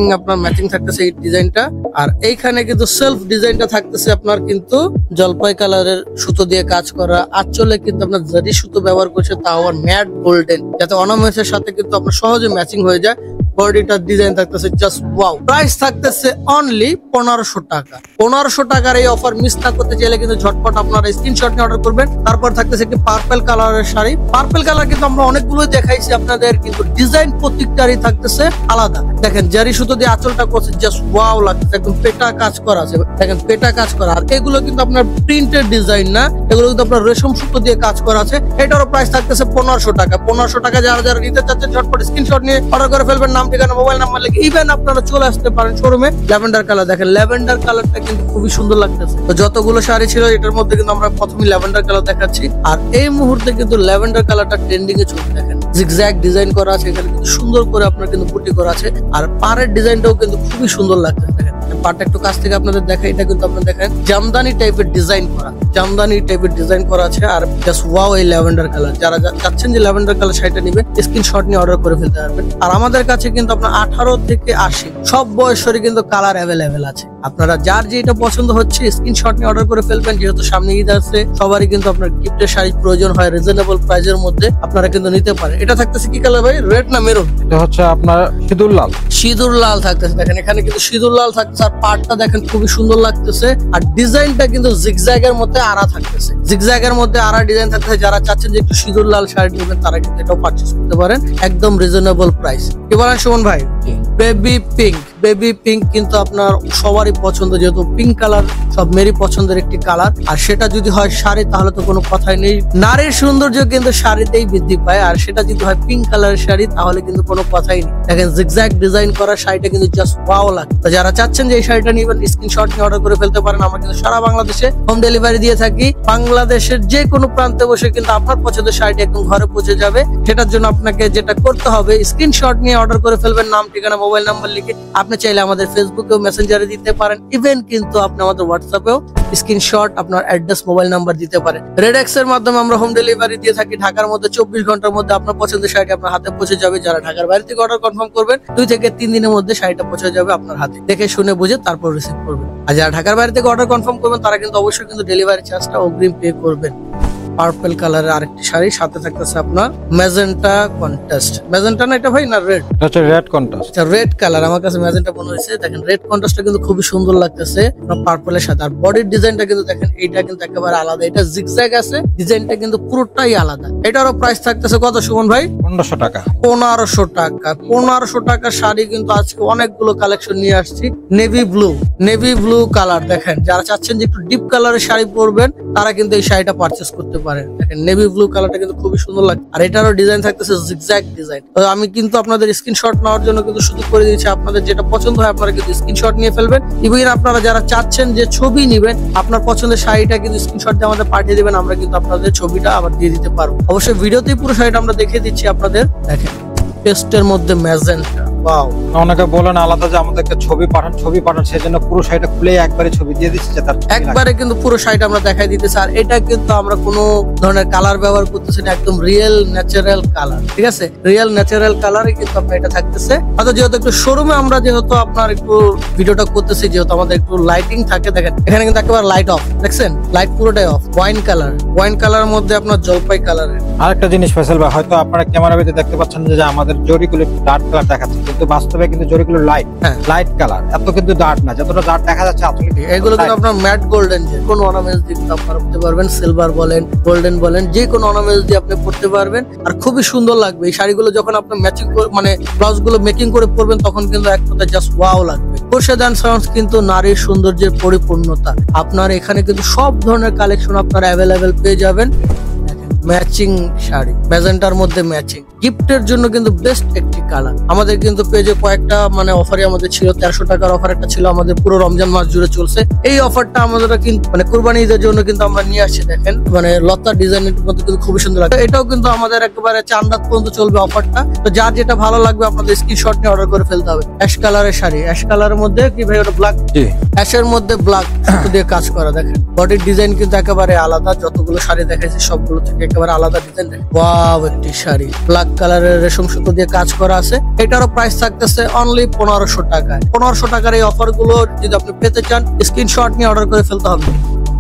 থাকতেছে এই ডিজাইনটা। আর এইখানে কিন্তু সেলফ ডিজাইনটা থাকতেছে আপনার কিন্তু জলপাই কালারের সুতো দিয়ে কাজ করা। আঁচলে কিন্তু আপনার জারি সুতো ব্যবহার করছে, তাও আবার ম্যাট গোল্ডেন, যাতে অর্নামেন্টসের সাথে কিন্তু আপনার সহজে ম্যাচিং হয়ে যায়। বডিটা ডিজাইন থাকতেছে জাস্ট ওয়াও। প্রাইস থাকতেছে অনলি 1500 টাকা। 1500 টাকার এই অফার মিস না করতে চাইলে কিন্তু ঝটপট আপনারা স্ক্রিনশট নিয়ে অর্ডার করবেন। তারপর থাকতেছে একটি পার্পল কালারের শাড়ি। পার্পল কালার কিন্তু আমরা অনেকগুলো দেখাইছি আপনাদের, কিন্তু ডিজাইন প্রত্যেকটারই থাকতেছে আলাদা। দেখেন জারি সুতো দিয়ে আঁচলটা করছে জাস্ট ওয়াও লাগতেছে, একদম পেটা কাজ করা আছে। দেখেন পেটা কাজ করা, আর এগুলো কিন্তু আপনার প্রিন্টেড ডিজাইন না, এগুলো কিন্তু আপনার রেশম সুতো দিয়ে কাজ করা আছে। এটারও প্রাইস থাকতেছে 1500 টাকা। 1500 টাকা যারা যারা নিতে চাচ্ছেন ঝটপট স্ক্রিনশট নিয়ে অর্ডার করে ফেলবেন, নাম ঠিকানা মোবাইল নাম্বার লিখে। ইভেন আপনারা চলে আসতে পারেন শোরুমে। ল্যাভেন্ডার কালার দেখেন, ল্যাভেন্ডার কালারটা কিন্তু খুবই সুন্দর লাগতেছে। তো যতগুলো শাড়ি ছিল এটার মধ্যে কিন্তু আমরা প্রথমে ল্যাভেন্ডার কালার দেখাচ্ছি, আর এই মুহূর্তে কিন্তু ল্যাভেন্ডার কালারটা ট্রেন্ডিং এ চলছে। দেখেন জিগজ্যাগ ডিজাইন করা আছে, এখানে কিন্তু সুন্দর করে আপনার কিন্তু বুটি করা আছে, আর পাড়ের ডিজাইনটাও কিন্তু খুবই সুন্দর লাগতেছে। দেখেন পাড়টা একটু কাছ থেকে আপনাদের দেখাই, এটা কিন্তু আপনারা দেখেন জামদানি টাইপের ডিজাইন করা, জামদানি টাইপের ডিজাইন করা আছে। আর জাস্ট ওয়াও এই ল্যাভেন্ডার কালার। যারা চাচ্ছেন যে ল্যাভেন্ডার কালার শাড়িটা নেবেন, স্ক্রিনশট নিয়ে অর্ডার করে ফেলতে পারবেন। আর আমাদের কাছে কিন্তু আপনার 18 থেকে 80 সব বয়সেরই কিন্তু কালার অ্যাভেলেবেল আছে। আপনারা যার যেটা পছন্দ হচ্ছে স্ক্রিনশট নিয়ে অর্ডার করে ফেলবেন। যেহেতু সামনে ঈদ আছে, সবারই কিন্তু আপনার গিফটের শাড়ি প্রয়োজন হয় রিজনেবল প্রাইসের মধ্যে, আপনারা কিন্তু নিতে পারেন। এটা থাকতেছে কি কালার ভাই? রেড না মেরুন? এটা হচ্ছে আপনার সিঁদুর লাল। সিঁদুর লাল থাকতেছে। দেখেন এখানে কিন্তু সিঁদুর লাল থাকতেছে, আর পাড়টা দেখেন খুবই সুন্দর লাগতেছে, আর ডিজাইনটা কিন্তু জিগজ্যাগের মধ্যে আড়া থাকতেছে, জিগজ্যাগের মধ্যে আড়া ডিজাইন থাকতেছে। যারা চাচ্ছেন যে একটু সিঁদুর লাল শাড়ি নেবেন, তারা কিন্তু এটাও পারচেজ করতে পারেন একদম রিজনেবল প্রাইস। কি বলেন সুমন ভাই? Baby pink. বেবি পিঙ্ক কিন্তু আপনার সবারই পছন্দ, যেহেতু পিঙ্ক কালার সব মেরি পছন্দের একটি কালার। আর সেটা যদি হয় শাড়ি, তাহলে তো কোনো কথাই নেই। নারীর সৌন্দর্য কিন্তু শাড়িতেই বৃদ্ধি পায়, আর সেটা যদি হয় পিঙ্ক কালারের শাড়ি, তাহলে কিন্তু কোনো কথাই নেই। দেখেন জিগজ্যাগ ডিজাইন করা শাড়িটা কিন্তু জাস্ট ওয়াও লাগে। তো যারা চাচ্ছেন যে এই শাড়িটা নিবেন, স্ক্রিনশট নিয়ে অর্ডার করে ফেলতে পারেন। আমরা কিন্তু সারা বাংলাদেশে হোম ডেলিভারি দিয়ে থাকি। বাংলাদেশের যে কোনো প্রান্তে বসে কিন্তু আপনার পছন্দের শাড়িটা একদম ঘরে পৌঁছে যাবে। সেটার জন্য আপনাকে যেটা করতে হবে, স্ক্রিনশট নিয়ে অর্ডার করে ফেলবেন, নাম ঠিকানা মোবাইল নাম্বার লিখে। আপনি চাইলে আমাদের ফেসবুকেও মেসেঞ্জারে দিতে পারেন, ইভেন কিন্তু আপনি আমাদের হোয়াটসঅ্যাপেও স্ক্রিনশট আপনার অ্যাড্রেস মোবাইল নাম্বার দিতে পারেন। রেডেক্স এর মাধ্যমে আমরা হোম ডেলিভারি দিয়ে থাকি। ঢাকার মধ্যে 24 ঘন্টার মধ্যে আপনার পছন্দের শাড়িটা আপনার হাতে পৌঁছে যাবে। যারা ঢাকার বাইরে থেকে অর্ডার কনফার্ম করবেন, 2 থেকে 3 দিনের মধ্যে শাড়িটা পৌঁছে যাবে আপনার হাতে। দেখে শুনে বুঝে তারপর রিসিভ করবেন। আর যারা ঢাকার বাইরে থেকে অর্ডার কনফার্ম করবেন, তারা কিন্তু অবশ্যই কিন্তু ডেলিভারি চার্জটা অগ্রিম পে করবেন। পার্পল কালারের আরেকটি শাড়ি, সাথে থাকতেছে আপনার ম্যাজেন্টা কন্ট্রাস্ট। ম্যাজেন্টা না এটা ভাই, না রেড? এটা হচ্ছে রেড কন্ট্রাস্ট। আচ্ছা রেড কালার, আমার কাছে ম্যাজেন্টা মনে হয়েছে। দেখেন রেড কন্ট্রাস্টটা কিন্তু খুবই সুন্দর লাগতেছে পার্পলের সাথে। আর বডির ডিজাইনটা কিন্তু দেখেন এইটা কিন্তু একেবারে আলাদা, এটা জিগজ্যাগ আছে, ডিজাইনটা কিন্তু পুরোটাই আলাদা। এটারও প্রাইস থাকতেছে কত সুমন ভাই? 1500 টাকা। 1500 টাকা। 1500 টাকার শাড়ি কিন্তু আজকে অনেকগুলো কালেকশন নিয়ে আসছি। Navy blue, navy blue colour. দেখেন যারা চাচ্ছেন যে একটু ডিপ কালারের শাড়ি পরবেন, তারা কিন্তু এই শাড়িটা পারচেস করতে পারেন। দেখেন নেভি ব্লু কালারটা কিন্তু খুবই সুন্দর লাগে, আর এটারও ডিজাইন থাকতেছে জিগজ্যাগ ডিজাইন। তো আমি কিন্তু আপনাদের স্ক্রিনশট নেওয়ার জন্য কিন্তু সুযোগ করে দিয়েছি। আপনাদের যেটা পছন্দ হয় আপনারা কিন্তু স্ক্রিনশট নিয়ে ফেলবেন। ইভেন আপনারা যারা চাচ্ছেন যে ছবি নেবেন, আপনার পছন্দের শাড়িটা কিন্তু স্ক্রিনশট দিয়ে আমাদের পাঠিয়ে দিবেন, আমরা কিন্তু আপনাদের ছবিটা আবার দিয়ে দিতে পারবো। অবশ্যই ভিডিওতেই পুরো শাড়িটা আমরা দেখিয়ে দিচ্ছি আপনাদের। দেখেন পেস্টের মধ্যে ম্যাজেন্টা, ওয়াও। অনেকে বলেন আলাদা যে আমাদেরকে ছবি পাঠান, সেজন্য পুরো শাড়িটা খুলে একবারে ছবি দিয়ে দিচ্ছি, যে তার একবারে কিন্তু পুরো শাড়িটা আমরা দেখাই দিতেছি। আর এটা কিন্তু আমরা কোনো ধরনের কালার ব্যবহার করতেছি না, একদম রিয়েল ন্যাচারাল কালার। ঠিক আছে, রিয়েল ন্যাচারাল কালারে কিন্তু আপনার এটা থাকতেছে। হয়তো যেহেতু একটু শোরুমে আমরা যেহেতু আপনার একটু ভিডিওটা করতেছি, যেহেতু আমাদের একটু লাইটিং থাকে। দেখেন এখানে কিন্তু একেবারে লাইট অফ, দেখছেন লাইট পুরোটাই অফ। ওয়াইন কালার, ওয়াইন কালারের মধ্যে আপনার জলপাই কালারের। আরেকটা জিনিস ফয়সাল ভাই, হয়তো আপনারা ক্যামেরা ভিতরে দেখতে পাচ্ছেন যে আমাদের জরিগুলো একটু ডার্ক কালার দেখাচ্ছে, কিন্তু বাস্তবে কিন্তু জরিগুলো লাইট, লাইট কালার, এত কিন্তু ডার্ক না, যতটা ডার্ক দেখা যাচ্ছে আসলে এগুলো কিন্তু আপনার ম্যাট গোল্ডেন, যে কোনো অর্নামেন্টস দিয়ে আপনারা পড়তে পারবেন। সিলভার বলেন, গোল্ডেন বলেন, যে কোনো অর্নামেন্টস দিয়ে আপনি পড়তে পারবেন, আর খুবই সুন্দর লাগবে। এই শাড়িগুলো যখন আপনি ম্যাচিং মানে ব্লাউজ গুলো মেকিং করে পরবেন, তখন কিন্তু এক কথায় জাস্ট ওয়াও লাগবে। খোরশেদান সাউন্ডস কিন্তু নারীর সৌন্দর্যের পরিপূর্ণতা। আপনার এখানে কিন্তু সব ধরনের কালেকশন আপনারা অ্যাভেলেবেল পেয়ে যাবেন। ম্যাচিং শাড়ি, ম্যাজেন্টার মধ্যে ম্যাচিং, গিফটের জন্য কিন্তু বেস্ট একটি কালার। আমাদের কিন্তু পেজে কয়েকটা মানে অফারই আমাদের ছিল। 1300 টাকার অফার একটা ছিল, আমাদের পুরো রমজান মাস জুড়ে চলছে। এই অফারটা আমাদের কিন্তু মানে কুরবানি ঈদের জন্য কিন্তু আমরা নিয়ে আসছি। দেখেন মানে লতা ডিজাইনের মধ্যে কিন্তু খুবই সুন্দর লাগে। এটাও কিন্তু আমাদের একেবারে চাঁদ রাত পর্যন্ত চলবে অফারটা। তো যার যেটা ভালো লাগবে আপনাদের স্ক্রিনশট নিয়ে অর্ডার করে ফেলতে হবে। অ্যাশ কালারের শাড়ি, অ্যাশ কালারের মধ্যে কি ভাই ওটা ব্ল্যাক, অ্যাশের মধ্যে ব্ল্যাক সুতো দিয়ে কাজ করা। দেখেন বডির ডিজাইন কিন্তু একেবারে আলাদা, যতগুলো শাড়ি দেখাইছি সবগুলো থেকে একেবারে আলাদা ডিজাইন। ওয়াও একটি শাড়ি, ব্ল্যাক কালারের রেশম সুতো দিয়ে কাজ করা আছে। এটারও প্রাইস থাকতেছে অনলি 1500 টাকায়। 1500 টাকার এই অফার গুলো যদি আপনি পেতে চান, স্ক্রিনশট নিয়ে অর্ডার করে ফেলতে হবে।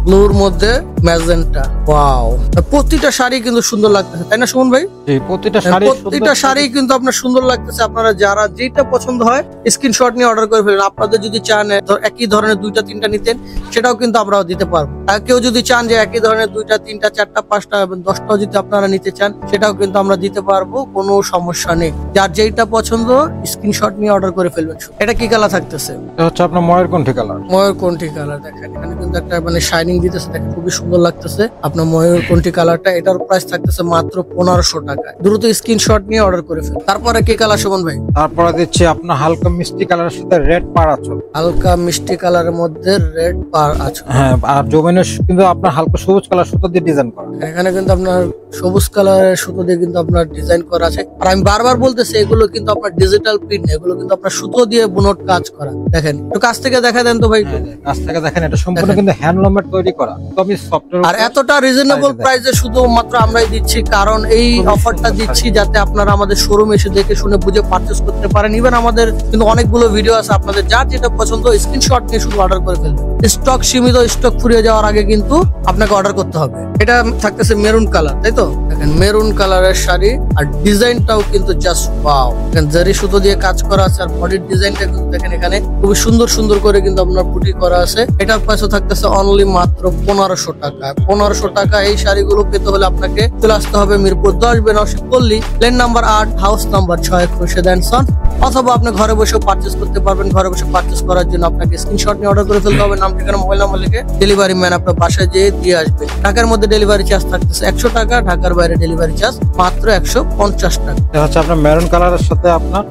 ব্লুর মধ্যে ম্যাজেন্টা। ওয়াও, প্রতিটা শাড়ি কিন্তু সুন্দর লাগতেছে, তাই না সুমন ভাই? প্রতিটা শাড়ি কিন্তু আপনার সুন্দর লাগতেছে। আপনারা যারা যেটা পছন্দ হয় স্ক্রিনশট নিয়ে অর্ডার করে ফেলেন। আপনাদের যদি চান একই ধরনের 2টা 3টা নিতেন, সেটাও কিন্তু আমরা দিতে পারবো। আর কেউ যদি চান যে একই ধরনের 2টা 3টা 4টা 5টা এবং 10টাও যদি আপনারা নিতে চান, সেটাও কিন্তু আমরা দিতে পারবো, কোনো সমস্যা নেই। যার যেটা পছন্দ স্ক্রিনশট নিয়ে অর্ডার করে ফেলবেন। এটা কি কালার থাকতেছে? এটা হচ্ছে আপনার ময়ূরকণ্ঠী কালার। ময়ূরকণ্ঠী কালার দেখেন, এখানে কিন্তু একটা মানে শাইনিং দিতেছে, দেখেন খুবই সুন্দর লাগতেছে আপনার ময়ূরকণ্ঠী কালারটা। এটার প্রাইস থাকতেছে মাত্র 1500 টাকা। দ্রুত স্ক্রিনশট নিয়ে অর্ডার করে ফেলুন। তারপরে কি কালার সুমন ভাই? তারপরে দিচ্ছি আপনার হালকা মিষ্টি কালারের সাথে রেড পাড় আঁচল। হালকা মিষ্টি কালারের মধ্যে রেড পাড় আঁচল। হ্যাঁ, আর জমিনের কিন্তু আপনার হালকা সবুজ কালার সুতো দিয়ে ডিজাইন করা। এখানে কিন্তু আপনার সবুজ কালারের সুতো দিয়ে কিন্তু আপনার ডিজাইন করা আছে। আর আমি বারবার বলতেছি, এগুলো কিন্তু আপনার ডিজিটাল প্রিন্ট, এগুলো কিন্তু আপনার সুতো দিয়ে বুনট কাজ করা। দেখেন একটু কাছ থেকে দেখা দেন তো ভাই। কাছ থেকে দেখেন, এটা সম্পূর্ণ কিন্তু হ্যান্ডলুমের তৈরি করা। তো আমি সফটওয়্যার আর এতটা রিজনেবল প্রাইসে শুধুমাত্র আমরাই দিচ্ছি, কারণ এই অফারটা দিচ্ছি যাতে আপনারা আমাদের শোরুম এসে দেখে শুনে বুঝে পারচেজ করতে পারেন। ইভেন আমাদের কিন্তু অনেকগুলো ভিডিও আছে, আপনাদের যার যেটা পছন্দ স্ক্রিনশট নিয়ে শুধু অর্ডার করে ফেলবেন। স্টক সীমিত, স্টক ফুরিয়ে যাওয়ার আগে কিন্তু আপনাকে অর্ডার করতে হবে। এটা থাকতেছে মেরুন কালার, তাই তো? দেখেন মেরুন কালারের শাড়ি, আর ডিজাইনটাও কিন্তু জাস্ট ওয়াও। দেখেন জারি সুতো দিয়ে কাজ করা আছে, আর বডির ডিজাইনটা কিন্তু দেখেন এখানে খুবই সুন্দর সুন্দর করে কিন্তু আপনার বুটি করা আছে। এটার প্রাইসও থাকতেছে অনলি মাত্র 1500 টাকা। 1500 টাকা এই শাড়িগুলো পেতে হলে আপনাকে চলে আসতে হবে Mirpur 10 Benarasi Palli, lane number 8, house number 6, Khurshed and son. অথবা আপনি ঘরে বসেও পারচেজ করতে পারবেন। ঘরে বসে পারচেজ করার জন্য আপনাকে স্ক্রিনশট নিয়ে অর্ডার করে ফেলতে হবে, নাম ঠিকানা মোবাইল নাম্বার লিখে। ডেলিভারি ম্যান আপনার বাসায় যেয়ে দিয়ে আসবে। ঢাকার মধ্যে ডেলিভারি চার্জ থাকতেছে 100 টাকা, ঢাকার বাইরে ডেলিভারি চার্জ মাত্র 150 টাকা। এটা হচ্ছে আপনার মেরুন কালারের সাথে আপনার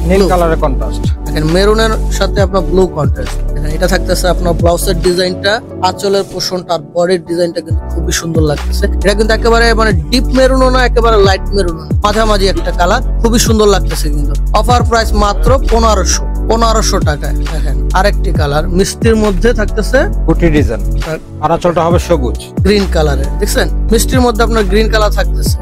নীল কালারের কন্ট্রাস্ট। দেখেন মেরুনের সাথে আপনার ব্লু কন্ট্রাস্ট। দেখেন এটা থাকতেছে আপনার ব্লাউজের ডিজাইনটা, আঁচলের পোষণটা আর বডির ডিজাইনটা কিন্তু খুবই সুন্দর লাগতেছে। এটা কিন্তু একেবারে মানে ডিপ মেরুনও না, একেবারে লাইট মেরুনও না, মাঝামাঝি একটা কালার, খুবই সুন্দর লাগতেছে কিন্তু। অফার প্রাইস মাত্র 1500 টাকায়। দেখেন আরেকটি কালার মিষ্টির মধ্যে থাকতেছে বুটি ডিজাইন, আর আঁচলটা হবে সবুজ গ্রিন কালারের। দেখছেন মিষ্টির মধ্যে আপনার গ্রিন কালার থাকতেছে।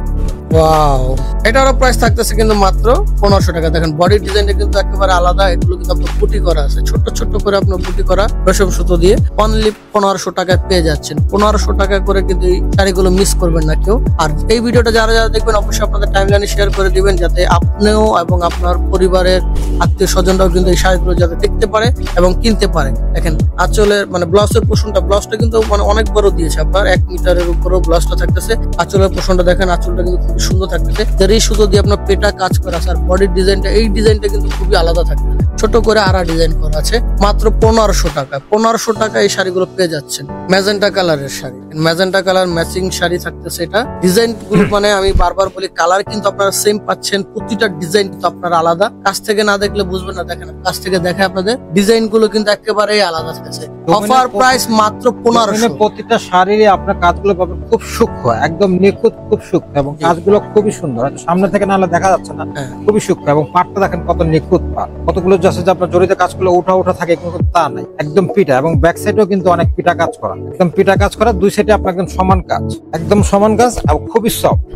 ওয়াও, এটারও প্রাইস থাকতেছে কিন্তু মাত্র 1500 টাকা। দেখেন বডির ডিজাইনটা কিন্তু একেবারে আলাদা। এগুলো কিন্তু আপনার বুটি করা আছে, ছোট ছোট করে আপনার বুটি করা রেশম সুতো দিয়ে। অনলি 1500 টাকায় পেয়ে যাচ্ছেন। 1500 টাকা করে কিন্তু এই শাড়িগুলো মিস করবেন না কেউ। আর এই ভিডিওটা যারা যারা দেখবেন অবশ্যই আপনাদের টাইমলাইনে শেয়ার করে দিবেন, যাতে আপনিও এবং আপনার পরিবারের আত্মীয় স্বজনরাও কিন্তু এই শাড়িগুলো যাতে দেখতে পারে এবং কিনতে পারে। দেখেন আঁচলের মানে ব্লাউজের পোষণটা, ব্লাউজটা কিন্তু মানে অনেক বড় দিয়েছে আপনার 1 মিটারের উপরেও ব্লাউজটা থাকতেছে। আঁচলের পোষণটা দেখেন, আঁচলটা কিন্তু খুবই সুন্দর থাকতেছে। এই সুতো দিয়ে আপনার পেটা কাজ করা আছে, আর বডির ডিজাইনটা, এই ডিজাইনটা কিন্তু খুবই আলাদা থাকতেছে। ছোট করে আড়া ডিজাইন করা আছে। মাত্র 1500 টাকা। 1500 টাকা এই শাড়িগুলো পেয়ে যাচ্ছেন। ম্যাজেন্টা কালারের sari, magenta colour matching sari থাকতেছে। এটা ডিজাইন গুলো মানে আমি বারবার বলি, কালার কিন্তু আপনারা সেম পাচ্ছেন, প্রতিটা ডিজাইন কিন্তু আপনার আলাদা। কাছ থেকে না দেখলে বুঝবেন না, দেখেন কাছ থেকে দেখে আপনাদের ডিজাইন গুলো কিন্তু একেবারেই আলাদা থাকছে। অফার প্রাইস মাত্র 1500। প্রতিটা শাড়ির আপনার কাজগুলো পাবেন খুব সূক্ষ্ম, একদম নিখুঁত, খুব সূক্ষ্ম, এবং কাজগুলো খুবই সুন্দর। সামনে থেকে নাহলে দেখা যাচ্ছে না, খুবই সূক্ষ্ম। এবং পাটটা দেখেন কত নিখুঁত পাট, কতগুলো যাচ্ছে যে আপনার জড়িত কাজগুলো উঠা থাকে, কিন্তু তা নাই, একদম পিটা। এবং ব্যাক সাইডেও কিন্তু অনেক পিটা কাজ করা, একদম পিটা কাজ করা। দুই সাইডে আপনার একদম সমান কাজ, একদম সমান কাজ, এবং খুবই সফট।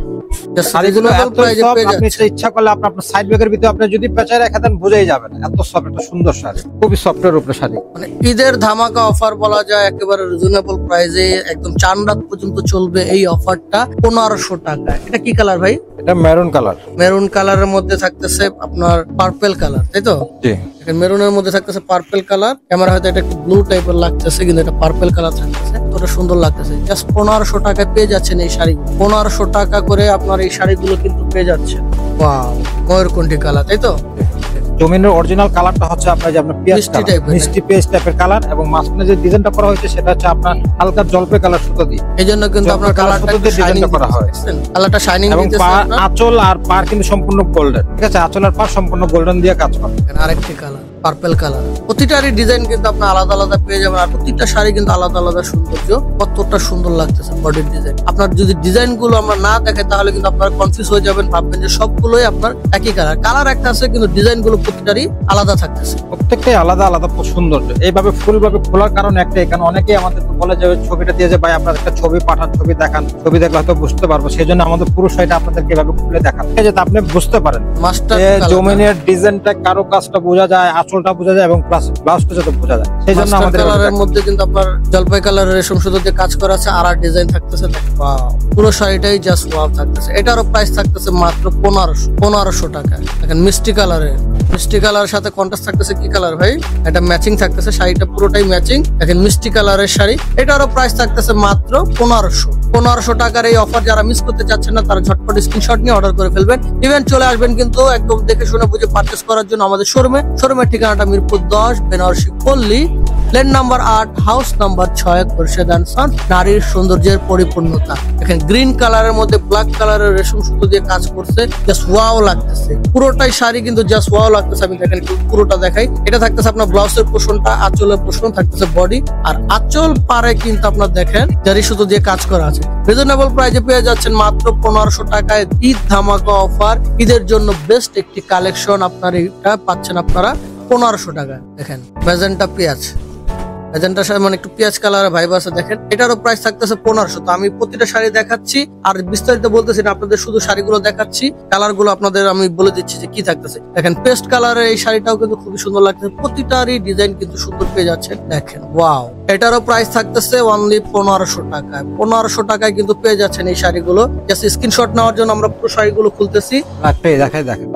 শাড়িগুলো আপনি ইচ্ছা করলে আপনার সাইড ব্যাগের ভিতরে আপনি যদি পেঁচায় রেখে দেন বোঝাই যাবে না, এত সফট, একটা সুন্দর শাড়ি, খুবই সফটের উপরে শাড়ি। মানে ঈদের ধামাকা অফার বলা যায়, একেবারে রিজনেবল প্রাইসে একদম 4 রাত পর্যন্ত চলবে এই অফারটা 1500 টাকা। এটা কি কালার ভাই? এটা মেরুন কালার। মেরুন কালারের মধ্যে থাকতেছে আপনার পার্পল কালার, তাই তো? জি। মেরুনের মধ্যে থাকতেছে পার্পল কালার। ক্যামেরা হয়তো এটা একটু ব্লু টাইপের লাগতেছে, কিন্তু এটা পার্পল কালার থাকতেছে। তোটা সুন্দর লাগতেছে। জাস্ট 1500 টাকায় পেয়ে যাচ্ছেন এই শাড়ি। 1500 টাকা করে আপনার এই শাড়িগুলো কিন্তু পেয়ে যাচ্ছেন। ওয়াও, ময়ূরকণ্ঠী কালার, তাই তো? জমিনের অরিজিনাল কালারটা হচ্ছে আপনার যে আপনার পেঁয়াজ টাইপের, মিষ্টি পেঁয়াজ টাইপের কালার, এবং মাঝখানে যে ডিজাইনটা করা হয়েছে সেটা হচ্ছে আপনার হালকা জলপাই কালার সুতো দিয়ে। এইজন্য কিন্তু আপনার কালারটা ডিজাইনটা করা হয়, কালারটা শাইনিং দিতেছে। এবং আঁচল আর পার কিন্তু সম্পূর্ণ গোল্ডেন, ঠিক আছে? আঁচল আর পার সম্পূর্ণ গোল্ডেন দিয়ে কাজ করা। আরেকটি কালার পার্পল কালার। প্রতিটারই ডিজাইন কিন্তু আপনি আলাদা আলাদা পেয়ে যাবেন, আর প্রতিটা শাড়ি কিন্তু আলাদা আলাদা সৌন্দর্য। কতটা সুন্দর লাগতেছে বডির ডিজাইন। আপনার যদি ডিজাইন গুলো আমরা না দেখে তাহলে কিন্তু আপনারা কনফিউজ হয়ে যাবেন, ভাববেন যে সবগুলোই আপনার একই কালার। কালার একটা আছে, কিন্তু ডিজাইন গুলো প্রতিটারই আলাদা থাকতেছে। প্রত্যেকটাই আলাদা আলাদা সৌন্দর্য। এইভাবে ফুল ভাবে খোলার কারণ একটাই, কারণ অনেকেই আমাদের বলে যে ছবিটা দিয়ে যে ভাই আপনার একটা ছবি পাঠান, ছবি দেখান, ছবি দেখলে হয়তো বুঝতে পারবো। সেই জন্য আমাদের পুরো শাড়িটা আপনাদেরকে এভাবে খুলে দেখান, যাতে আপনি বুঝতে পারেন জমিনের ডিজাইনটা, কারো কাজটা বোঝা যায়, আঁচলটা বোঝা যায় এবং প্লাস ব্লাউজটা যাতে বোঝা যায়, সেই জন্য মাস্টার আমাদের কালারের মধ্যে কিন্তু আপনার জলপাই কালারের রেশম সুতো দিয়ে কাজ করা আছে, আর ডিজাইন থাকতেছে। ওয়াও, পুরো শাড়িটাই জাস্ট ওয়াও থাকতেছে। এটারও প্রাইস থাকতেছে মাত্র 1500 টাকা। দেখেন মিষ্টি কালারের, মিষ্টি কালারের সাথে কন্ট্রাস্ট থাকতেছে কি কালার ভাই, এটা ম্যাচিং থাকতেছে, শাড়িটা পুরোটাই ম্যাচিং। দেখেন মিষ্টি কালারের শাড়ি, এটারও প্রাইস থাকতেছে মাত্র 1500 টাকার। এই অফার যারা মিস করতে চাচ্ছেন না তারা ঝটপট স্ক্রিনশট নিয়ে অর্ডার করে ফেলবেন। ইভেন্ট চলে আসবেন কিন্তু একদম দেখে শুনে বুঝে পারচেস করার জন্য আমাদের শোরুমের ঠিকানাটা Mirpur 10, Benarasi Palli, lane number 8, house number 6, Khorshed and sons. নারীর সৌন্দর্যের পরিপূর্ণতা। দেখেন গ্রিন কালারের মধ্যে ব্ল্যাক কালারের রেশম সুতো দিয়ে কাজ করছে, জাস্ট ওয়াও লাগতেছে। পুরোটাই শাড়ি কিন্তু জাস্ট ওয়াও লাগতেছে। আমি দেখেন একটু পুরোটা দেখাই। এটা থাকতেছে আপনার ব্লাউজের পোর্শনটা, আঁচলের পোর্শন থাকতেছে বডি, আর আঁচল পারে কিন্তু আপনার দেখেন জারি সুতো দিয়ে কাজ করা আছে। রিজনেবল প্রাইসে পেয়ে যাচ্ছেন মাত্র 1500 টাকায়। ঈদ ধামাকা অফার, ঈদের জন্য বেস্ট একটি কালেকশন আপনার এটা পাচ্ছেন আপনারা 1500 টাকায়। দেখেন ম্যাজেন্টা পেঁয়াজ, ম্যাজেন্টার সাথে মানে একটু পেঁয়াজ কালার ভাইব আছে। দেখেন এটারও প্রাইস থাকতেছে 1500। তো আমি প্রতিটা শাড়ি দেখাচ্ছি আর বিস্তারিত বলতেছি না, আপনাদের শুধু শাড়িগুলো দেখাচ্ছি, কালার গুলো আপনাদের আমি বলে দিচ্ছি যে কি থাকতেছে। দেখেন পেস্ট কালারের এই শাড়িটাও কিন্তু খুবই সুন্দর লাগতেছে, প্রতিটারই ডিজাইন কিন্তু সুন্দর পেয়ে যাচ্ছেন। দেখেন ওয়াও, এটারও প্রাইস থাকতেছে অনলি 1500 টাকায়। 1500 টাকায় কিন্তু পেয়ে যাচ্ছেন এই শাড়িগুলো। জাস্ট স্ক্রিনশট নেওয়ার জন্য আমরা পুরো শাড়িগুলো খুলতেছি।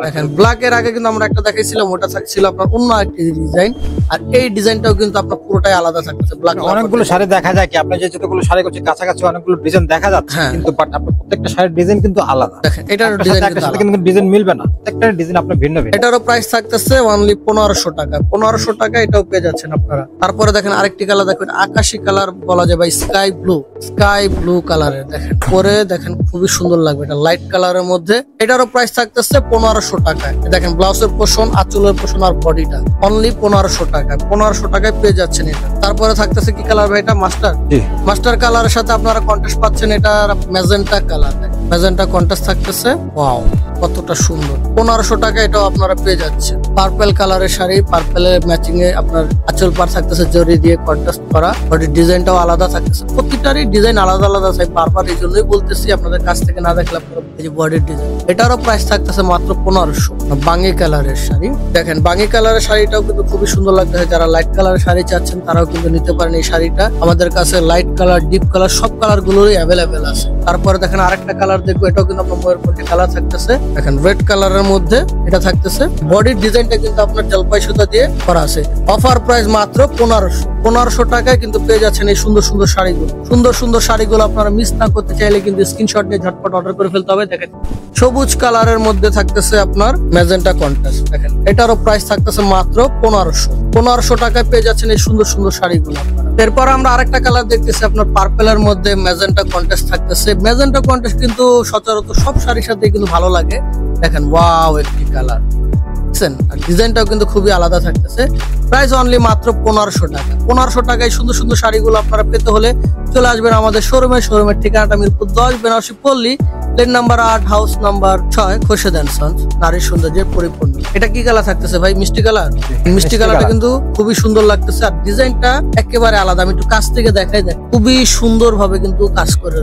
দেখেন ব্ল্যাক এর আগে কিন্তু আমরা একটা দেখাইছিলাম, ওটা ছিল আপনার অন্য একটি ডিজাইন, আর এই ডিজাইনটাও কিন্তু আপনার পুরোটাই আলাদা থাকতেছে। ব্ল্যাক অনেকগুলো শাড়ি দেখা যায় কি, আপনি যে যতগুলো শাড়ি করছেন কাছাকাছি অনেকগুলো ডিজাইন দেখা যাচ্ছে, কিন্তু বাট আপনার প্রত্যেকটা শাড়ির ডিজাইন কিন্তু আলাদা। দেখেন এটার ডিজাইন কিন্তু ডিজাইন মিলবে না, প্রত্যেকটা ডিজাইন আপনার ভিন্ন ভিন্ন। এটারও প্রাইস থাকতেছে অনলি 1500 টাকা। 1500 টাকা এটাও পেয়ে যাচ্ছেন আপনারা। তারপরে দেখেন আরেকটি কালার, দেখেন আকাশী কালার বলা যায় বা স্কাই ব্লু কালারের। দেখেন পরে দেখেন খুবই সুন্দর লাগবে, এটা লাইট কালারের মধ্যে। এটারও প্রাইস থাকতেছে 1500 টাকায়। দেখেন ব্লাউজের পোর্শন, আঁচলের পোর্শন আর বডিটা অনলি 1500 টাকায়। 1500 টাকায় পেয়ে যাচ্ছেন এটা। তারপরে থাকতেছে কি কালার ভাই, এটা মাস্টার কালারের সাথে আপনারা কন্ট্রাস্ট পাচ্ছেন, এটা ম্যাজেন্টা কালার। ম্যাজেন্টা কন্ট্রাস্ট থাকতেছে, ওয়াও কতটা সুন্দর। 1500 টাকা এটাও আপনারা পেয়ে যাচ্ছেন। পার্পল কালারের শাড়ি, পার্পলের ম্যাচিং এ আপনার আঁচল পার থাকতেছে জরি দিয়ে কন্ট্রাস্ট করা, বডির ডিজাইনটাও আলাদা থাকতেছে। প্রতিটারই ডিজাইন আলাদা আলাদা আছে, বারবার এই জন্যই বলতেছি, আপনাদের কাছ থেকে না দেখলে এই যে বডির ডিজাইন। এটারও প্রাইস থাকতেছে মাত্র 1500। বাঙ্গি কালারের শাড়ি, দেখেন বাঙ্গি কালারের শাড়িটাও কিন্তু খুবই সুন্দর লাগতেছে। যারা লাইট কালারের শাড়ি চাচ্ছেন তারাও কিন্তু নিতে পারেন এই শাড়িটা। আমাদের কাছে লাইট কালার, ডিপ কালার সব কালার গুলোরই অ্যাভেলেবেল আছে। তারপরে দেখেন আরেকটা কালার দেখবো, এটাও কিন্তু আপনার ময়ূরকণ্ঠী কালার থাকতেছে। দেখেন রেড কালারের মধ্যে এটা থাকতেছে, বডির ডিজাইনটা কিন্তু আপনার জলপাই সুতা দিয়ে করা আছে। অফার প্রাইস মাত্র 1500 টাকায় কিন্তু পেয়ে যাচ্ছেন এই সুন্দর সুন্দর শাড়িগুলো। সুন্দর শাড়িগুলো আপনারা মিস না করতে চাইলে কিন্তু স্ক্রিনশট নিয়ে ঝটপট অর্ডার করে ফেলতে হবে। দেখেন সবুজ কালারের মধ্যে থাকতেছে আপনার ম্যাজেন্টা কন্ট্রাস্ট। দেখেন এটারও প্রাইস থাকতেছে মাত্র 1500 টাকায় পেয়ে যাচ্ছেন এই সুন্দর সুন্দর শাড়িগুলো আপনারা। এরপর আমরা আরেকটা কালার দেখতেছি আপনার পার্পেলের মধ্যে ম্যাজেন্টা কন্ট্রাস্ট থাকতেছে। ম্যাজেন্টা কন্ট্রাস্ট কিন্তু সচরাচর সব শাড়ির সাথে কিন্তু ভালো লাগে। দেখেন ওয়াও একটি কালার, আর ডিজাইনটাও কিন্তু খুবই আলাদা থাকতেছে। প্রাইস অনলি মাত্র 1500 টাকা। 1500 টাকায় সুন্দর সুন্দর শাড়িগুলো আপনারা পেতে হলে চলে আসবেন আমাদের শোরুমের ঠিকানাটা Mirpur 10, Benarasi Palli, lane number 8, house number 6, Khorshed and sons. নারীর সৌন্দর্যের পরিপূর্ণ। এটা কি কালার থাকতেছে ভাই? মিষ্টি কালার। মিষ্টি কালারটা কিন্তু খুবই সুন্দর লাগতেছে, আর ডিজাইনটা একেবারে আলাদা। আমি একটু কাছ থেকে দেখাই, দেখ খুবই সুন্দর ভাবে কিন্তু কাজ করে,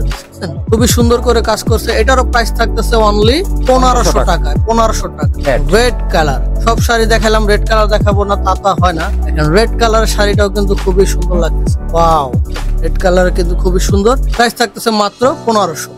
খুবই সুন্দর করে কাজ করছে। এটারও প্রাইস থাকতেছে অনলি 1500 টাকায়। 1500 টাকা। রেড কালার, সব শাড়ি দেখালাম, রেড কালার দেখাবো না তা হয় না। দেখেন রেড কালার শাড়িটাও কিন্তু খুবই সুন্দর লাগতেছে। ওয়াও, রেড কালার কিন্তু খুবই সুন্দর। প্রাইস থাকতেছে মাত্র 1500।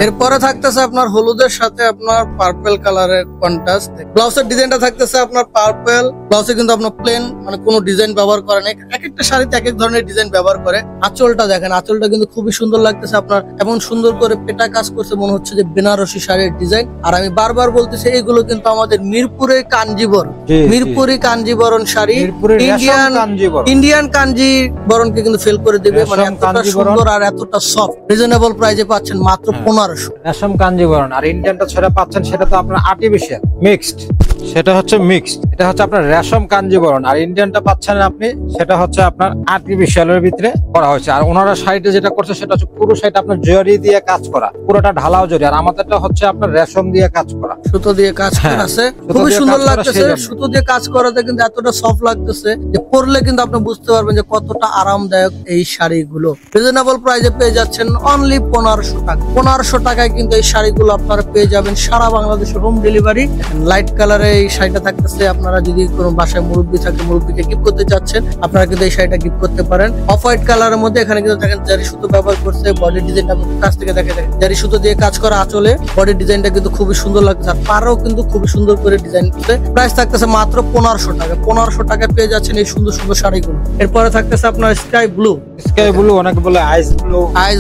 এরপরে থাকতেছে আপনার হলুদের সাথে আপনার পার্পল কালারের কন্ট্রাস্ট। ব্লাউজের ডিজাইনটা থাকতেছে আপনার পার্পল। ব্লাউজে কিন্তু আপনার প্লেন মানে কোনো ডিজাইন ব্যবহার করে না। এক একটা শাড়িতে এক এক ধরনের ডিজাইন ব্যবহার করে। আঁচলটা দেখেন, আঁচলটা কিন্তু খুবই সুন্দর লাগতেছে আপনার। এমন সুন্দর করে পেটা কাজ করছে, মনে হচ্ছে যে বেনারসি শাড়ির ডিজাইন। আর আমি বারবার বলতেছি এগুলো কিন্তু আমাদের মিরপুরে কাঞ্জিবরণ, মিরপুরি কাঞ্জিবরণ শাড়ি, ইন্ডিয়ান কাঞ্জিবরণকে কিন্তু ফেল করে দিবে। মানে এতটা সুন্দর আর এতটা সফট, রিজনেবল প্রাইসে পাচ্ছেন মাত্র 1500। রেশম কাঞ্জিবরণ আর ইন্ডিয়ানটা ছড়া পাচ্ছেন, সেটা তো আপনার আর্টিফিশিয়াল মিক্সড, সেটা হচ্ছে মিক্সড। এটা হচ্ছে আপনার রেশম কাঞ্জিবরণ, আর ইন্ডিয়ানটা পাচ্ছেন আপনি, সেটা হচ্ছে আপনার আর্টিফিশিয়ালের ভিতরে করা হয়েছে। আর ওনারা শাড়িটা যেটা করছে সেটা হচ্ছে পুরো শাড়িটা আপনার জরি দিয়ে কাজ করা, পুরোটা ঢালাও জরি। আর আমাদেরটা হচ্ছে আপনার রেশম দিয়ে কাজ করা, সুতো দিয়ে কাজ করা আছে। খুবই সুন্দর লাগতেছে। সুতো দিয়ে কাজ করাতে কিন্তু এতটা সফট লাগতেছে যে পরলে কিন্তু আপনি বুঝতে পারবেন যে কতটা আরামদায়ক এই শাড়িগুলো। রিজনেবল প্রাইসে পেয়ে যাচ্ছেন অনলি 1500 টাকা। 1500 টাকায় কিন্তু এই শাড়িগুলো আপনারা পেয়ে যাবেন সারা বাংলাদেশে হোম ডেলিভারি। লাইট কালারে এই শাড়িটা থাকতেছে আপনার আপনারা যদি কোনো বাসায় মুরব্বি থাকে, মুরব্বিকে গিফট করতে চাচ্ছেন, আপনারা কিন্তু এই শাড়িটা গিফট করতে পারেন। অফ হোয়াইট কালারের মধ্যে এখানে কিন্তু দেখেন জারি সুতো ব্যবহার করছে। বডি ডিজাইনটা কাছ থেকে দেখে জারি সুতো দিয়ে কাজ করা আঁচলে বডি ডিজাইনটা কিন্তু খুবই সুন্দর লাগছে, আর পাড়ও কিন্তু খুবই সুন্দর করে ডিজাইন করছে। প্রাইস থাকতেছে মাত্র 1500 টাকা। 1500 টাকায় পেয়ে যাচ্ছেন এই সুন্দর সুন্দর শাড়িগুলো। এরপরে থাকতেছে আপনার স্কাই ব্লু, অনেকে বলে আইস